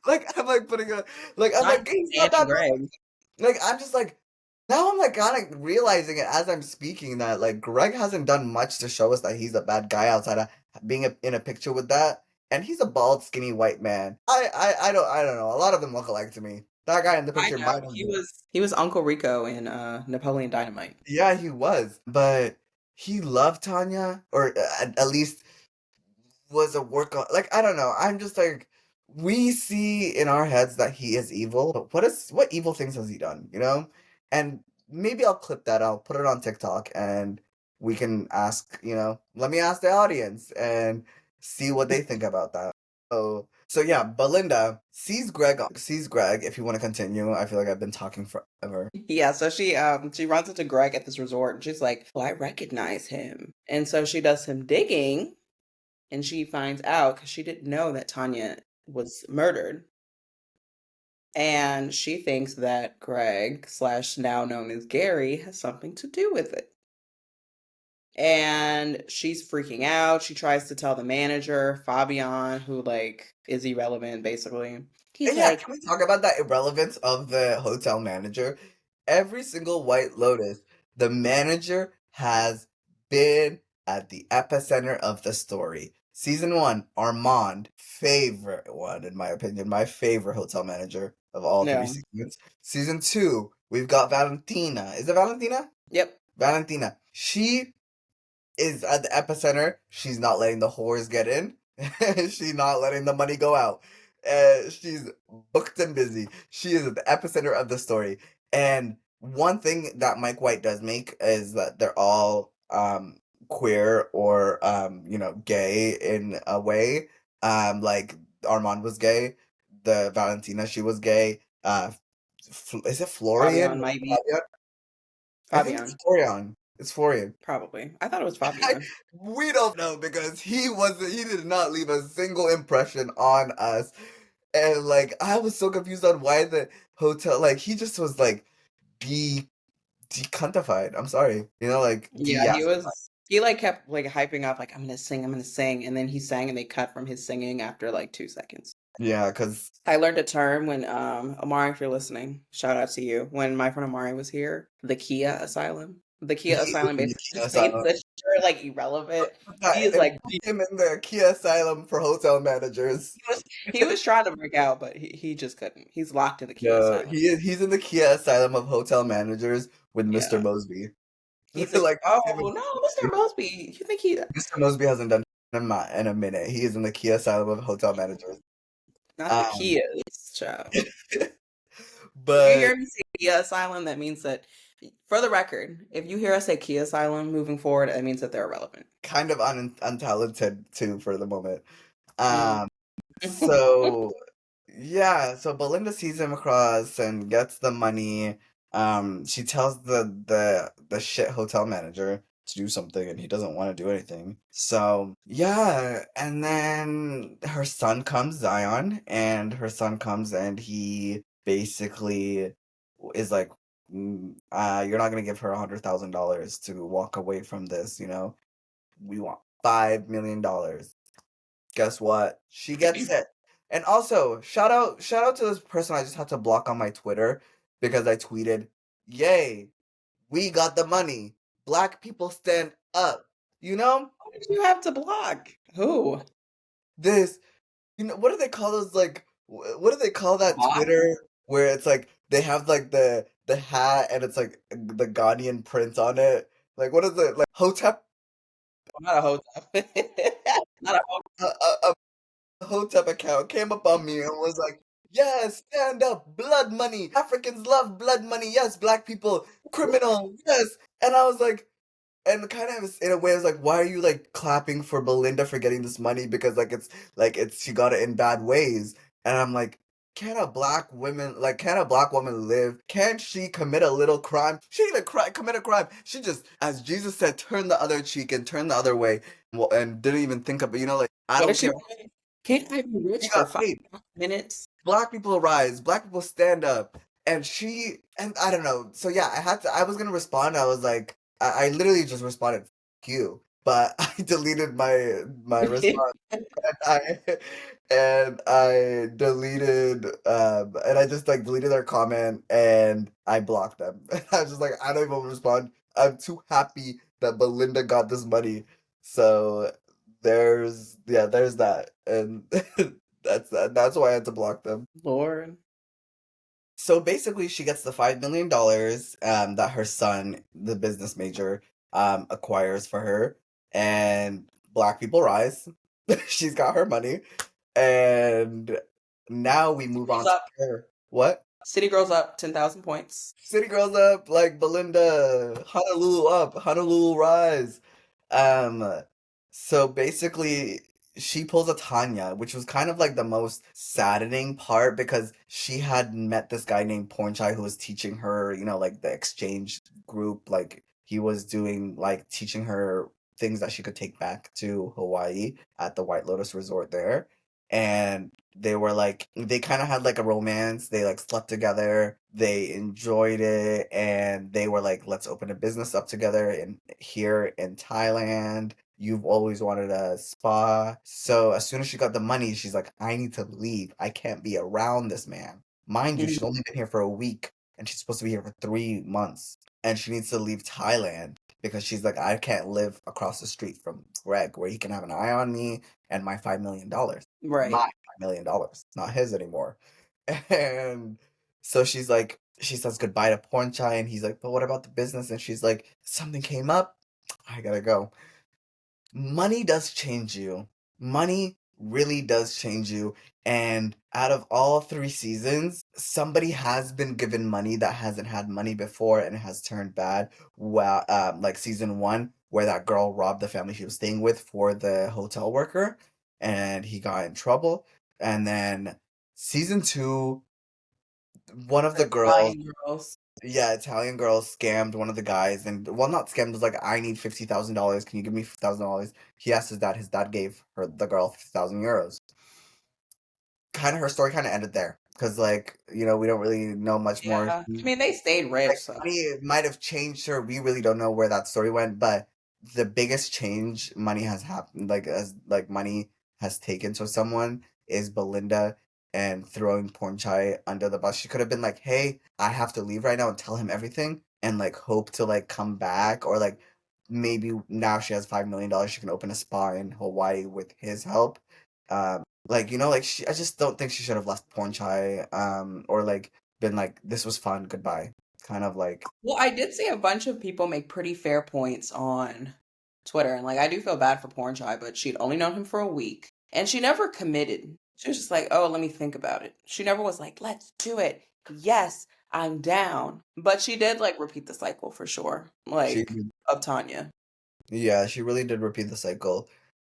Speaker 1: like I'm like putting a like I'm
Speaker 2: Not
Speaker 1: like he's not
Speaker 2: Annie
Speaker 1: that bad.
Speaker 2: Greg.
Speaker 1: Like I'm just like now I'm like kind of realizing it as I'm speaking that like Greg hasn't done much to show us that he's a bad guy outside of being in a picture with that, and he's a bald skinny white man. I don't know, a lot of them look alike to me. That guy in the
Speaker 2: I
Speaker 1: picture
Speaker 2: know
Speaker 1: might have been.
Speaker 2: he was Uncle Rico in Napoleon Dynamite.
Speaker 1: Yeah, he was, but he loved Tanya, or at least was a work on. Like I don't know. I'm just like we see in our heads that he is evil, but what evil things has he done? You know, and maybe I'll clip that. I'll put it on TikTok, and we can ask. You know, let me ask the audience and see what they think about that. So yeah, Belinda sees Greg. If you want to continue, I feel like I've been talking forever.
Speaker 2: Yeah, so she runs into Greg at this resort and she's like, "Well, I recognize him." And so she does some digging and she finds out because she didn't know that Tanya was murdered. And she thinks that Greg, slash now known as Gary, has something to do with it. And she's freaking out. She tries to tell the manager, Fabian, who like is irrelevant basically. He's
Speaker 1: And yeah,
Speaker 2: like,
Speaker 1: can we talk about that irrelevance of the hotel manager? Every single White Lotus, the manager has been at the epicenter of the story. Season one, Armand, favorite one in my opinion, my favorite hotel manager of all three
Speaker 2: no.
Speaker 1: seasons. Season two, we've got Valentina. Is it Valentina?
Speaker 2: Yep.
Speaker 1: Valentina. She is at the epicenter. She's not letting the whores get in. She's not letting the money go out. She's booked and busy. She is at the epicenter of the story. And one thing that Mike White does make is that they're all queer or gay in a way. Like Armand was gay. The Valentina, she was gay. Is it Florian?
Speaker 2: Fabian might be.
Speaker 1: I think it's
Speaker 2: Fabian,
Speaker 1: Florian. It's Florian.
Speaker 2: probably. I thought it was Fabian.
Speaker 1: We don't know because he did not leave a single impression on us. And like I was so confused on why the hotel like he just was like de decuntified. I'm sorry. You know, like
Speaker 2: Yeah,
Speaker 1: de
Speaker 2: he like kept like hyping up like I'm gonna sing, and then he sang and they cut from his singing after like 2 seconds.
Speaker 1: yeah, because
Speaker 2: I learned a term when Amari, if you're listening, shout out to you. When my friend Amari was here, the Kia Asylum. The
Speaker 1: he
Speaker 2: Kia
Speaker 1: was
Speaker 2: Asylum
Speaker 1: in the
Speaker 2: basically
Speaker 1: Kia
Speaker 2: just means
Speaker 1: Asylum.
Speaker 2: that you're like irrelevant. He is
Speaker 1: It
Speaker 2: like
Speaker 1: put him in the Kia Asylum for hotel managers.
Speaker 2: he was trying to break out, but he just couldn't. He's locked in the Kia
Speaker 1: Yeah,
Speaker 2: Asylum.
Speaker 1: he's in the Kia Asylum of hotel managers with Mr.
Speaker 2: Yeah.
Speaker 1: Mosby.
Speaker 2: He's a
Speaker 1: Like him
Speaker 2: oh
Speaker 1: and
Speaker 2: no, Mr. Mosby. You think he
Speaker 1: Mr. Mosby hasn't done in a minute. He is in the Kia Asylum of hotel managers.
Speaker 2: not the
Speaker 1: Um,
Speaker 2: Kias, child. If you
Speaker 1: but
Speaker 2: hear me say Kia Asylum, that means that, for the record, if you hear us say Kia Asylum moving forward, that means that they're irrelevant.
Speaker 1: kind of untalented too for the moment.
Speaker 2: Mm.
Speaker 1: Um, so yeah, so Belinda sees him across and gets the money. She tells the shit hotel manager to do something, and he doesn't want to do anything. So yeah, and then her son comes, Zion, and her son comes, and he basically is like, you're not gonna give her $100,000 to walk away from this, you know. We want $5 million. Guess what? She gets it. And also, shout out to this person I just had to block on my Twitter because I tweeted, "Yay, we got the money. Black people stand up." You know?
Speaker 2: Who did you have to block? Who?
Speaker 1: This, what do they call those like what do they call
Speaker 2: The
Speaker 1: that
Speaker 2: bot?
Speaker 1: Twitter where it's like they have like the hat and it's like the Ghanaian print on it? Like what is it? Like Hotep
Speaker 2: Not a hotel. Not a hotel.
Speaker 1: a Hotep account came up on me and was like, "Yes, stand up, blood money. Africans love blood money. Yes, black people, criminal. Yes." And I was like, and kind of in a way, I was like, "Why are you like clapping for Belinda for getting this money? Because like it's she got it in bad ways." And I'm like, can a black woman live? Can't she commit a little crime? She didn't even commit a crime. She just, as Jesus said, turn the other cheek and turn the other way, and didn't even think of it. You know, like I
Speaker 2: What
Speaker 1: don't
Speaker 2: did she
Speaker 1: care.
Speaker 2: say? Can't I be
Speaker 1: She
Speaker 2: rich for
Speaker 1: got
Speaker 2: five
Speaker 1: paid.
Speaker 2: minutes?
Speaker 1: Black people rise, black people stand up. And I don't know. So yeah, I was gonna respond. I was like, I literally just responded, "Fuck you." But I deleted my response. I and I deleted and I just like deleted their comment and I blocked them. I was just like, I don't even respond. I'm too happy that Belinda got this money. So there's that. And that's that. That's why I had to block them.
Speaker 2: Lord.
Speaker 1: So basically, she gets the $5 million that her son, the business major, acquires for her, and Black people rise. She's got her money, and now we move
Speaker 2: Girls
Speaker 1: on to
Speaker 2: up.
Speaker 1: her. What?
Speaker 2: City girls up 10,000 points.
Speaker 1: City girls up like Belinda, Honolulu up, Honolulu rise. Um, so basically, she pulls a Tanya, which was kind of like the most saddening part because she had met this guy named Pornchai who was teaching her, like the exchange group, like he was doing like teaching her things that she could take back to Hawaii at the White Lotus Resort there. And they were like they kind of had like a romance. They like slept together. They enjoyed it, and they were like, "Let's open a business up together in here in Thailand. You've always wanted a spa." So as soon as she got the money, she's like, "I need to leave. I can't be around this man." Mind you, she's
Speaker 2: Mhm.
Speaker 1: only been here for a week, and she's supposed to be here for 3 months, and she needs to leave Thailand because she's like, "I can't live across the street from Greg, where he can have an eye on me and my $5 million." My
Speaker 2: Right.
Speaker 1: $5 million, not his anymore. And so she says goodbye to Pornchai, and he's like, but what about the business? And she's like, something came up. I gotta go. Money does change you. Money really does change you. And out of all 3 seasons, somebody has been given money that hasn't had money before and has turned bad. Well, like season one, where that girl robbed the family she was staying with for the hotel worker, and he got in trouble. And then season two, one of
Speaker 2: The
Speaker 1: the girls,
Speaker 2: Italian girls.
Speaker 1: yeah, Italian girl scammed one of the guys, and well, not scammed, was like, I need $50,000. Can you give me $50,000? He asked his dad. His dad gave her the girl 50,000 euros. Kind of her story kind of ended there because, like, we don't really know much more.
Speaker 2: Yeah. I mean, they stayed rich,
Speaker 1: Like
Speaker 2: so.
Speaker 1: money might have changed her. We really don't know where that story went, but the biggest change money has happened, like as like money has taken to someone, is Belinda and throwing Pornchai under the bus. She could have been like, "Hey, I have to leave right now," and tell him everything, and like hope to like come back, or like maybe now she has $5 million, she can open a spa in Hawaii with his help. Like like I just don't think she should have left Pornchai, or like been like, this was fun, goodbye. Kind of like,
Speaker 2: Well, I did see a bunch of people make pretty fair points on Twitter, and like I do feel bad for Porn Shy, but she'd only known him for a week, and she never committed. She was just like, "Oh, let me think about it." She never was like, "Let's do it." Yes, I'm down. But she did like repeat the cycle for sure,
Speaker 1: she,
Speaker 2: like of Tanya.
Speaker 1: yeah, she really did repeat the cycle.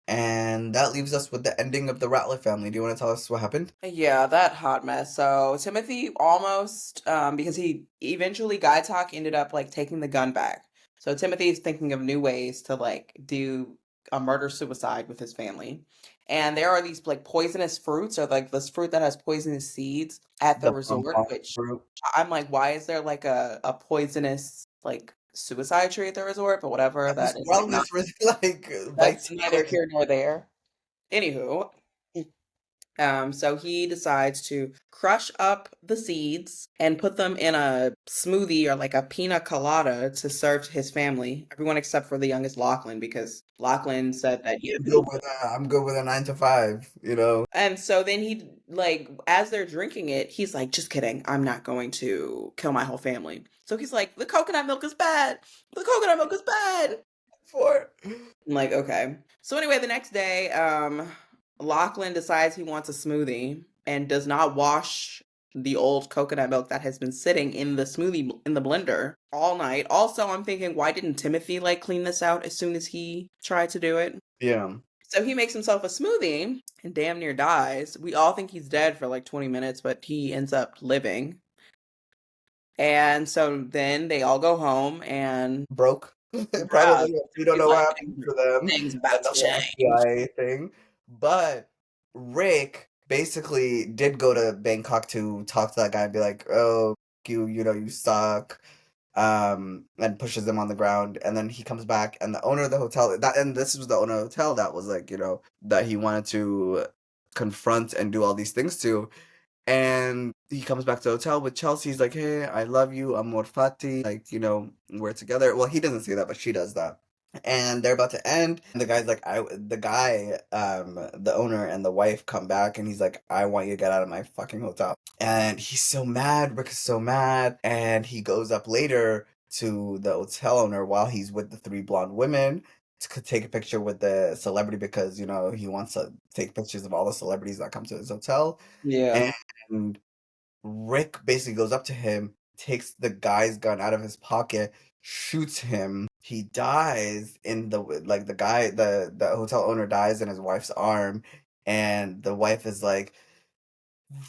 Speaker 1: And that leaves us with the ending of the Rattler family. Do you want to tell us what happened?
Speaker 2: Yeah, that hot mess. So Timothy almost, because he eventually Guy Talk ended up like taking the gun back. So Timothy's thinking of new ways to like do a murder suicide with his family. And there are these like poisonous fruits or like this fruit that has poisonous seeds at the
Speaker 1: The
Speaker 2: resort,
Speaker 1: pom
Speaker 2: which
Speaker 1: fruit.
Speaker 2: I'm like, why is there like a poisonous like suicide tree at the resort? But whatever,
Speaker 1: That was
Speaker 2: that is like not
Speaker 1: wellness for like
Speaker 2: that's neither
Speaker 1: vitality.
Speaker 2: here nor there. Anywho, so he decides to crush up the seeds and put them in a smoothie or like a pina colada to serve to his family. Everyone except for the youngest Lachlan, because Lachlan said that he
Speaker 1: I'm good with a 9 to 5.
Speaker 2: and so then he like as they're drinking it, he's like, just kidding, I'm not going to kill my whole family. So he's like, the coconut milk is bad. The coconut milk is bad.
Speaker 1: For
Speaker 2: I'm like, okay. So anyway, the next day, Lachlan decides he wants a smoothie and does not wash the old coconut milk that has been sitting in the smoothie in the blender all night. Also, I'm thinking, why didn't Timothy like clean this out as soon as he tried to do it?
Speaker 1: yeah.
Speaker 2: So he makes himself a smoothie and damn near dies. We all think he's dead for like 20 minutes, but he ends up living. And so then they all go home and
Speaker 1: Broke.
Speaker 2: bruh,
Speaker 1: Probably. We don't
Speaker 2: he's
Speaker 1: know what
Speaker 2: like,
Speaker 1: happened to them
Speaker 2: things
Speaker 1: and
Speaker 2: about
Speaker 1: the
Speaker 2: to
Speaker 1: whole
Speaker 2: change.
Speaker 1: FBI thing. But Rick basically did go to Bangkok to talk to that guy and be like, "Oh, you suck." And pushes him on the ground, and then he comes back, and the owner of the hotel, and this was the owner of the hotel that was like, that he wanted to confront and do all these things to. And he comes back to the hotel with Chelsea. He's like, "Hey, I love you, amor fati. Like, we're together." Well, he doesn't say that, but she does that. and they're about to end. And the guy's like, the guy, the owner and the wife come back, and he's like, I want you to get out of my fucking hotel. And he's so mad. Rick is so mad, and he goes up later to the hotel owner while he's with the three blonde women to take a picture with the celebrity because he wants to take pictures of all the celebrities that come to his hotel.
Speaker 2: Yeah.
Speaker 1: And Rick basically goes up to him, takes the guy's gun out of his pocket, shoots him. He dies in the guy, the hotel owner dies in his wife's arm, and the wife is like,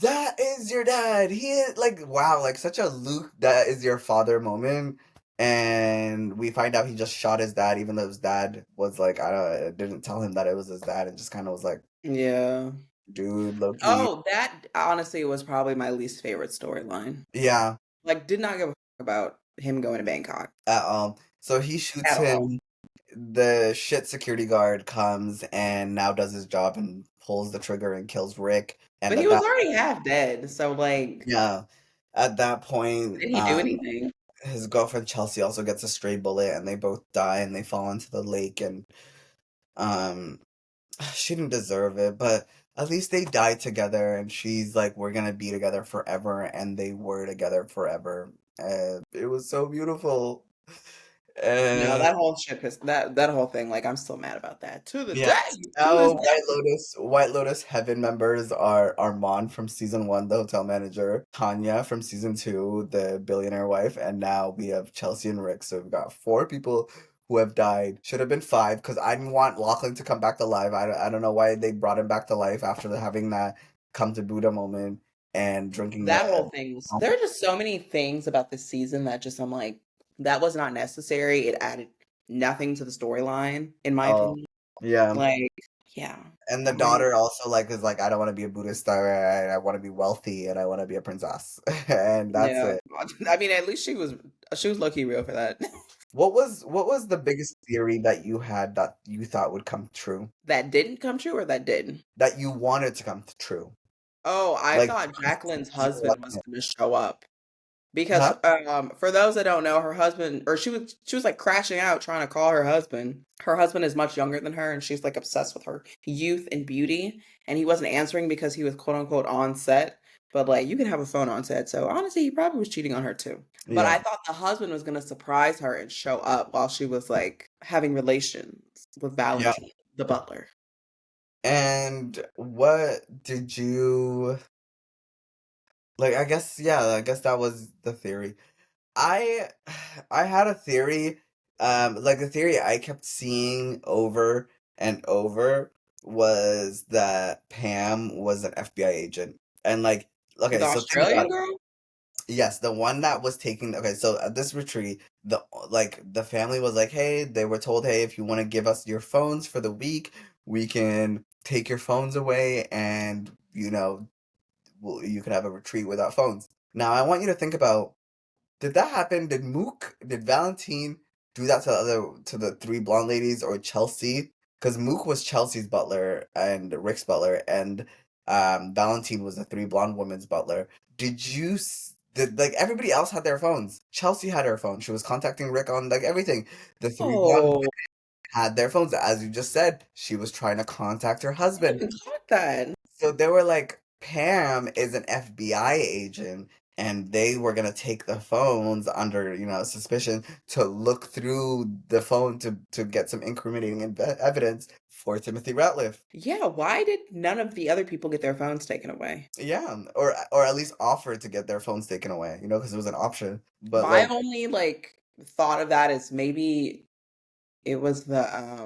Speaker 1: "That is your dad." He is like, wow, like such a Luke, that is your father moment. And we find out he just shot his dad, even though his dad was like, I don't, didn't tell him that it was his dad, and just kind of was like,
Speaker 2: Yeah.
Speaker 1: dude, low key,
Speaker 2: Oh, that honestly was probably my least favorite storyline.
Speaker 1: yeah.
Speaker 2: Like, did not give a fuck about him going to Bangkok
Speaker 1: So he shoots
Speaker 2: at all.
Speaker 1: him. The shit security guard comes and now does his job and pulls the trigger and kills Rick. And
Speaker 2: But he
Speaker 1: at
Speaker 2: was
Speaker 1: that,
Speaker 2: already half dead, so like,
Speaker 1: yeah, at that point,
Speaker 2: did he do anything?
Speaker 1: his girlfriend Chelsea also gets a stray bullet, and they both die and they fall into the lake. And um, she didn't deserve it, but at least they died together. And she's like, "We're gonna be together forever," and they were together forever. And it was so beautiful.
Speaker 2: No,
Speaker 1: And
Speaker 2: that whole shit is that whole thing. Like, I'm still mad about that to the
Speaker 1: yeah.
Speaker 2: day, to
Speaker 1: Now
Speaker 2: this day.
Speaker 1: White Lotus Heaven members are Armand from season one, the hotel manager, Tanya from season two, the billionaire wife, and now we have Chelsea and Rick. So we've got four people who have died. Should have been five because I didn't want Lachlan to come back to life. I don't know why they brought him back to life after having that come to Buddha moment and drinking the.
Speaker 2: That whole thing was. There are just so many things about this season that just I'm like, that was not necessary. It added nothing to the storyline, in my
Speaker 1: Oh,
Speaker 2: opinion.
Speaker 1: yeah.
Speaker 2: Like, yeah,
Speaker 1: And the
Speaker 2: I
Speaker 1: daughter also like is like, I don't want to be a Buddhist. I want to be wealthy and I want to be a princess, and that's
Speaker 2: yeah.
Speaker 1: it.
Speaker 2: I mean, at least she was lucky real for that.
Speaker 1: What was the biggest theory that you had that you thought would come true,
Speaker 2: That didn't come true, or that did?
Speaker 1: that you wanted to come true?
Speaker 2: Oh, I
Speaker 1: Like
Speaker 2: thought Jacqueline's
Speaker 1: season
Speaker 2: husband was
Speaker 1: 11.
Speaker 2: going to show up. Because
Speaker 1: Huh?
Speaker 2: for those that don't know, her husband, or she was like crashing out trying to call her husband. Her husband is much younger than her, and she's like obsessed with her youth and beauty. And he wasn't answering because he was quote unquote on set. But like, you can have a phone on set, so honestly, he probably was cheating on her too. But
Speaker 1: Yeah.
Speaker 2: I thought the husband was gonna surprise her and show up while she was like having relations with
Speaker 1: Yeah.
Speaker 2: Valentine, the butler.
Speaker 1: And what did you like? I guess that was the theory. I I had a theory, like the theory I kept seeing over and over was that Pam was an FBI agent. And like, okay,
Speaker 2: The
Speaker 1: so think about
Speaker 2: Australian
Speaker 1: it.
Speaker 2: girl?
Speaker 1: Yes, the one that was taking, okay, so at this retreat, the family was like, hey, they were told, hey, if you want to give us your phones for the week, we can take your phones away, and you can have a retreat without phones. Now, I want you to think about, did that happen? Did Valentine do that to the three blonde ladies, or Chelsea? Because Mook was Chelsea's butler and Rick's butler, and Valentine was the three blonde women's butler. Did like everybody else had their phones? Chelsea had her phone. She was contacting Rick on like everything. The three blonde
Speaker 2: Oh,
Speaker 1: had their phones. As you just said, she was trying to contact her
Speaker 2: I didn't
Speaker 1: husband.
Speaker 2: even caught that.
Speaker 1: So they were like, Pam is an FBI agent, and they were gonna take the phones under, suspicion to look through the phone to get some incriminating evidence for Timothy Ratliff.
Speaker 2: Yeah, why did none of the other people get their phones taken away?
Speaker 1: Yeah, or at least offer to get their phones taken away, because it was an option. But
Speaker 2: My
Speaker 1: like,
Speaker 2: only like thought of that is maybe it was the I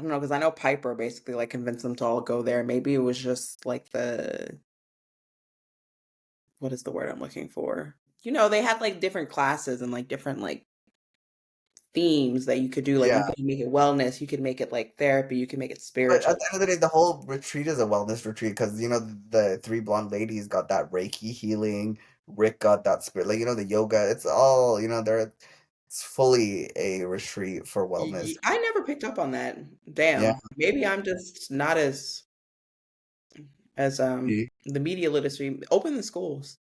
Speaker 2: don't know, because I know Piper basically like convinced them to all go there. Maybe it was just like what is the word I'm looking for? They had like different classes and like different like themes that you could do. Like
Speaker 1: yeah.
Speaker 2: you could make it wellness, you could make it like therapy, you could make it
Speaker 1: But at
Speaker 2: spiritual.
Speaker 1: the end of the day, the whole retreat is a wellness retreat because the three blonde ladies got that Reiki healing. Rick got that spirit, like the yoga. It's all it's fully a retreat for wellness.
Speaker 2: I never picked up on that.
Speaker 1: Yeah,
Speaker 2: Damn. Maybe I'm just not as the media literacy. Open the schools.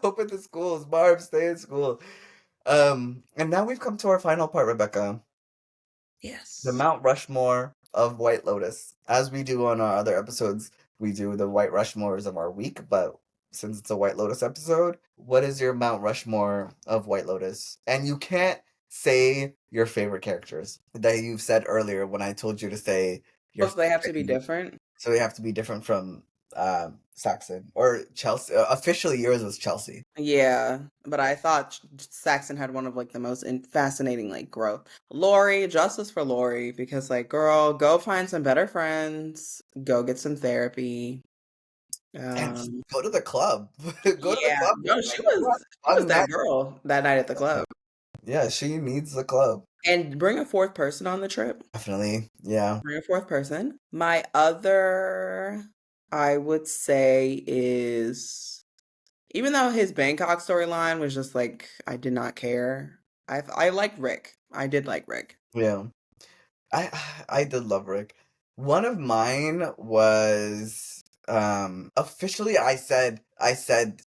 Speaker 1: open the schools, Barb, stay in school. And now we've come to our final part, Rebecca. The
Speaker 2: Yes.
Speaker 1: Mount Rushmore of White Lotus. As we do on our other episodes, we do the White Rushmores of our week, but since it's a White Lotus episode, what is your Mount Rushmore of White Lotus? And you can't say your favorite characters that you've said earlier when I told you to say your
Speaker 2: Oh, so they have to be
Speaker 1: favorite.
Speaker 2: different?
Speaker 1: So they have to be different from Saxon or Chelsea. Officially, yours was Chelsea.
Speaker 2: Yeah, but I thought Saxon had one of like the most fascinating like growth. Lori, justice for Lori, because like, girl, go find some better friends, go get some therapy.
Speaker 1: And just
Speaker 2: Um,
Speaker 1: go to the club. Go to the
Speaker 2: yeah,
Speaker 1: club.
Speaker 2: no,
Speaker 1: Like, you have
Speaker 2: she was
Speaker 1: fun
Speaker 2: that
Speaker 1: that.
Speaker 2: girl that night at the club.
Speaker 1: Yeah, she needs the club.
Speaker 2: And bring a fourth person on the trip.
Speaker 1: Definitely. Yeah.
Speaker 2: Bring a fourth person. My other, I would say, is even though his Bangkok storyline was just like I did not care. I liked Rick. I did like Rick.
Speaker 1: Yeah. I I did love Rick. One of mine was officially I said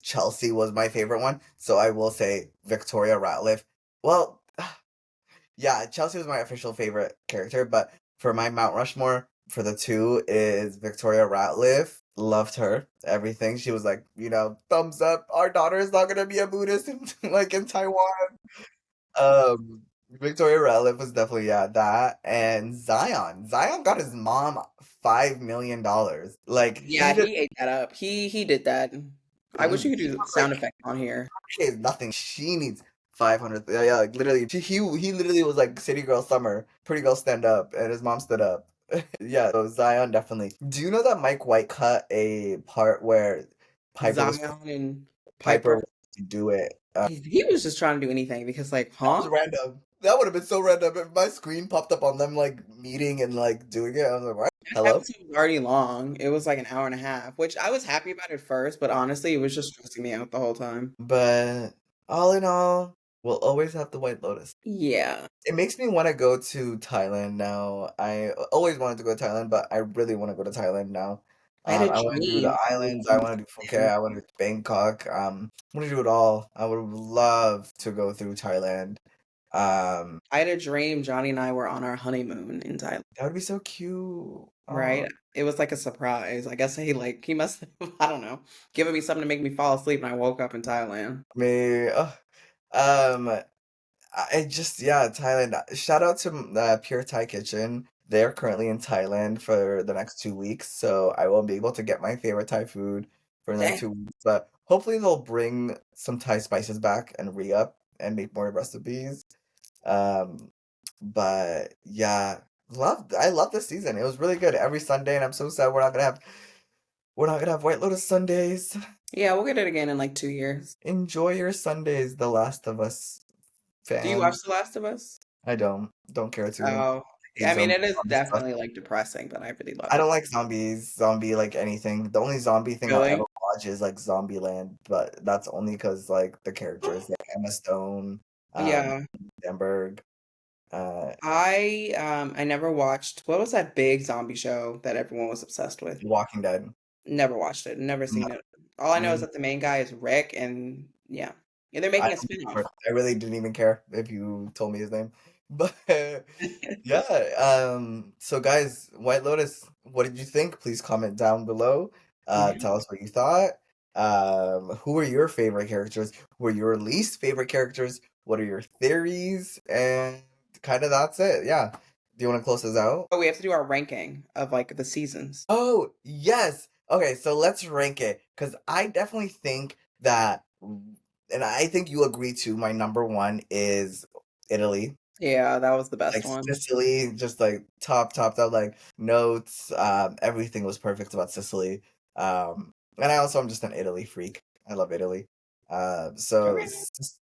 Speaker 1: Chelsea was my favorite one, so I will say Victoria Ratliff. Well, yeah, Chelsea was my official favorite character, but for my Mount Rushmore, for the two is Victoria Ratliff. Loved her. Everything. She was like, thumbs up. Our daughter is not gonna be a Buddhist in like in Taiwan. Victoria Ratliff was definitely that, and Zion. Zion got his mom $5 million. Like he
Speaker 2: Yeah,
Speaker 1: did.
Speaker 2: he ate that up. He did that. I wish you could
Speaker 1: He
Speaker 2: do
Speaker 1: was
Speaker 2: sound
Speaker 1: like,
Speaker 2: effects on here.
Speaker 1: she has nothing. She needs 500. Yeah, yeah, like literally. He literally was like City Girl Summer, pretty girl stand up, and his mom stood up. Yeah, so Zion definitely. Do you know that Mike White cut a part where Piper was
Speaker 2: Zion and
Speaker 1: Piper
Speaker 2: Piper.
Speaker 1: was to do it?
Speaker 2: He was just trying to do anything because like,
Speaker 1: That
Speaker 2: huh?
Speaker 1: was random. That would have been so random if my screen popped up on them like meeting and like doing it. I was like, what?
Speaker 2: That
Speaker 1: Hello?
Speaker 2: episode was already long. It was like an hour and a half, which I was happy about at first, but honestly, it was just stressing me out the whole time.
Speaker 1: But all in all, we'll always have the White Lotus.
Speaker 2: Yeah.
Speaker 1: It makes me want to go to Thailand now. I always wanted to go to Thailand, but I really want to go to Thailand now.
Speaker 2: I had a
Speaker 1: I want to do the
Speaker 2: dream to
Speaker 1: islands. I
Speaker 2: do
Speaker 1: want to do Phuket.
Speaker 2: something.
Speaker 1: I want to do Bangkok. I want to do it all. I would love to go through Thailand. Um,
Speaker 2: I had a dream Johnny and I were on our honeymoon in Thailand,
Speaker 1: that would be so cute.
Speaker 2: right? It was like a surprise. I guess he must have, I don't know, given me something to make me fall asleep and I woke up in Thailand.
Speaker 1: Me. Um, I just Thailand. Shout out to Pure Thai Kitchen. They're currently in Thailand for the next 2 weeks, so I won't be able to get my favorite Thai food for the next
Speaker 2: Dang.
Speaker 1: 2 weeks. But hopefully they'll bring some Thai spices back and re-up and make more recipes. Um, but yeah, I love this season. It was really good every Sunday, and I'm so sad we're not gonna have White Lotus Sundays.
Speaker 2: Yeah, we'll get it again in like 2 years.
Speaker 1: Enjoy your Sundays, The Last of Us
Speaker 2: Do you watch
Speaker 1: fans.
Speaker 2: The Last of Us?
Speaker 1: I don't care to.
Speaker 2: Oh,
Speaker 1: Hate
Speaker 2: I mean, it is
Speaker 1: zombie stuff.
Speaker 2: definitely like depressing, but I really love
Speaker 1: I
Speaker 2: it.
Speaker 1: don't like zombies, zombie like anything. The only zombie thing I'll ever
Speaker 2: Really?
Speaker 1: watch is like Zombieland, but that's only because like the characters like Emma Stone, um,
Speaker 2: Yeah.
Speaker 1: Denberg, uh,
Speaker 2: I never watched what was that big zombie show that everyone was obsessed with?
Speaker 1: Walking Dead.
Speaker 2: Never watched it, never
Speaker 1: No,
Speaker 2: seen it. All I know is
Speaker 1: me,
Speaker 2: that the main guy is Rick and yeah. Yeah, they're
Speaker 1: I
Speaker 2: making a
Speaker 1: don't
Speaker 2: spin-off.
Speaker 1: remember. I really didn't even care if you told me his name, but yeah. So guys, White Lotus, what did you think? Please comment down below.
Speaker 2: Yeah.
Speaker 1: Tell us what you thought. Who are your favorite characters? Who are your least favorite characters? What are your theories? And kind of that's it. Yeah. Do you want to close this out?
Speaker 2: Oh, we have to do our ranking of like the seasons.
Speaker 1: Oh, yes. Okay, so let's rank it because I definitely think that, and I think you agree too. My number one is Italy.
Speaker 2: Yeah, that was the best
Speaker 1: Like
Speaker 2: one.
Speaker 1: Sicily, just like top, like notes. Everything was perfect about Sicily. And I also am just an Italy freak. I love Italy. So
Speaker 2: Okay.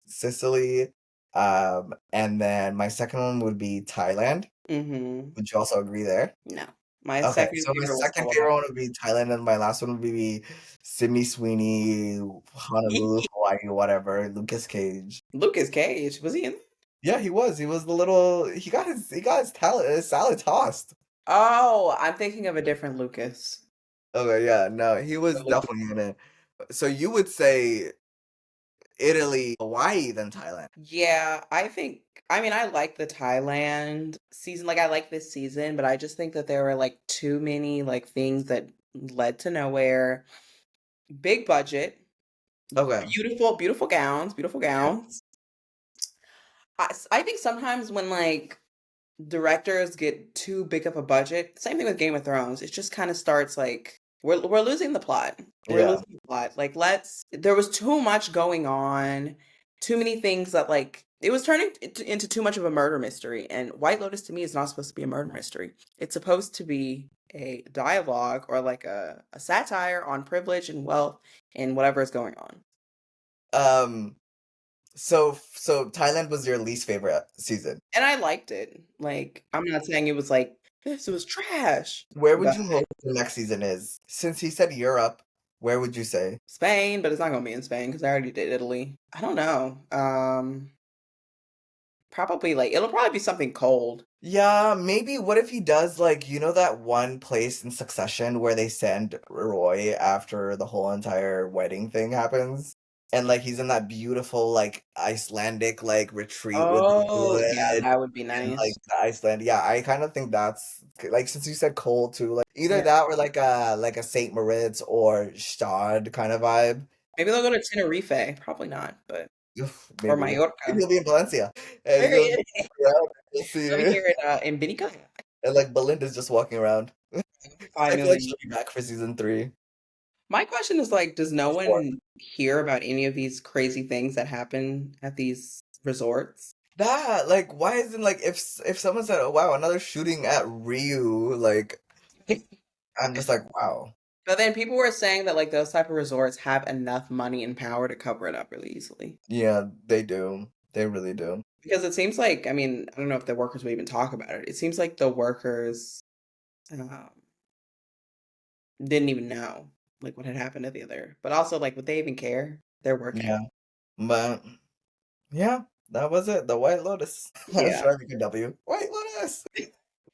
Speaker 1: Sicily. And then my second one would be Thailand.
Speaker 2: Mm-hmm.
Speaker 1: Would you also agree there?
Speaker 2: No. My
Speaker 1: Okay,
Speaker 2: second
Speaker 1: so my
Speaker 2: favorite was
Speaker 1: second favorite
Speaker 2: Hawaii.
Speaker 1: one would be Thailand, and my last one would be Sydney Sweeney, Honolulu, Hawaii, whatever. Lucas Cage.
Speaker 2: Lucas Cage, was he in?
Speaker 1: Yeah, he was. He was the little. He got his talent, his salad tossed.
Speaker 2: Oh, I'm thinking of a different Lucas.
Speaker 1: Okay, yeah, no, he was
Speaker 2: The Lucas.
Speaker 1: definitely in it. So you would say Italy, Hawaii than Thailand.
Speaker 2: Yeah, I mean, I like the Thailand season. Like, I like this season, but I just think that there were like too many like things that led to nowhere. Big budget,
Speaker 1: Okay.
Speaker 2: beautiful gowns, beautiful
Speaker 1: Yeah.
Speaker 2: gowns. I think sometimes when like directors get too big of a budget, same thing with Game of Thrones, it just kind of starts like we're losing the plot. We're
Speaker 1: Yeah.
Speaker 2: losing the plot. Like there was too much going on, too many things that like it was turning into too much of a murder mystery. And White Lotus to me is not supposed to be a murder mystery. It's supposed to be a dialogue or like a satire on privilege and wealth and whatever is going on.
Speaker 1: Um, so Thailand was your least favorite season.
Speaker 2: And I liked it. Like, I'm not saying it was like this was trash,
Speaker 1: Where would
Speaker 2: but
Speaker 1: you hope the next season is? Since he said Europe, where would you say?
Speaker 2: Spain, but it's not gonna be in Spain because I already did Italy. I don't know. Probably like it'll probably be something cold.
Speaker 1: Yeah, maybe what if he does like that one place in Succession where they send Roy after the whole entire wedding thing happens? And like he's in that beautiful like Icelandic like retreat with the
Speaker 2: Oh, yeah,
Speaker 1: wood
Speaker 2: that would be
Speaker 1: and like
Speaker 2: nice.
Speaker 1: Iceland. Yeah, I kind of think that's like since you said cold too, like either
Speaker 2: Yeah.
Speaker 1: that or like a Saint Moritz or Stad kind of vibe.
Speaker 2: Maybe they'll go to Tenerife. Probably not, but
Speaker 1: Oof,
Speaker 2: or
Speaker 1: maybe. Maybe
Speaker 2: Mallorca.
Speaker 1: he'll be in Valencia and you'll
Speaker 2: Period.
Speaker 1: just walk around, you'll
Speaker 2: Let me
Speaker 1: see
Speaker 2: hear it in Vinica.
Speaker 1: and like Belinda's just walking around.
Speaker 2: Five
Speaker 1: I feel like
Speaker 2: million.
Speaker 1: she'll be back for season 3.
Speaker 2: My question is like, does no
Speaker 1: 4.
Speaker 2: one hear about any of these crazy things that happen at these resorts?
Speaker 1: That like why isn't like if someone said, "Oh wow, another shooting at Ryu," like I'm just like, "Wow."
Speaker 2: But then people were saying that like those type of resorts have enough money and power to cover it up really easily.
Speaker 1: Yeah, they do. They really do.
Speaker 2: Because it seems like, I mean, I don't know if the workers would even talk about it. It seems like the workers um, didn't even know like what had happened to the other. But also, like, would they even care? They're working.
Speaker 1: Yeah. But yeah, that was it. The White Lotus.
Speaker 2: Yeah.
Speaker 1: Should I make a W? White Lotus.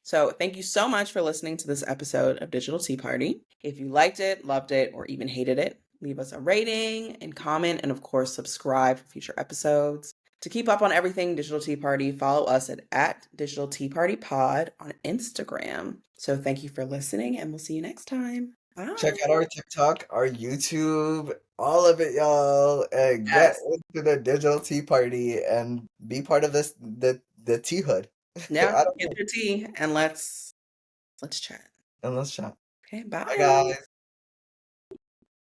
Speaker 2: So thank you so much for listening to this episode of Digital Tea Party. If you liked it, loved it, or even hated it, leave us a rating and comment, and of course, subscribe for future episodes. To keep up on everything Digital Tea Party, follow us at Digital Tea Party Pod on Instagram. So thank you for listening, and we'll see you next time.
Speaker 1: Check out
Speaker 2: Bye.
Speaker 1: our TikTok, our YouTube, all of it, y'all, and get
Speaker 2: Yes.
Speaker 1: into the digital tea party and be part of the tea hood.
Speaker 2: Yeah.
Speaker 1: I don't
Speaker 2: Get
Speaker 1: know.
Speaker 2: your tea and let's chat.
Speaker 1: And let's chat.
Speaker 2: Okay.
Speaker 1: Bye,
Speaker 2: Bye.
Speaker 1: guys.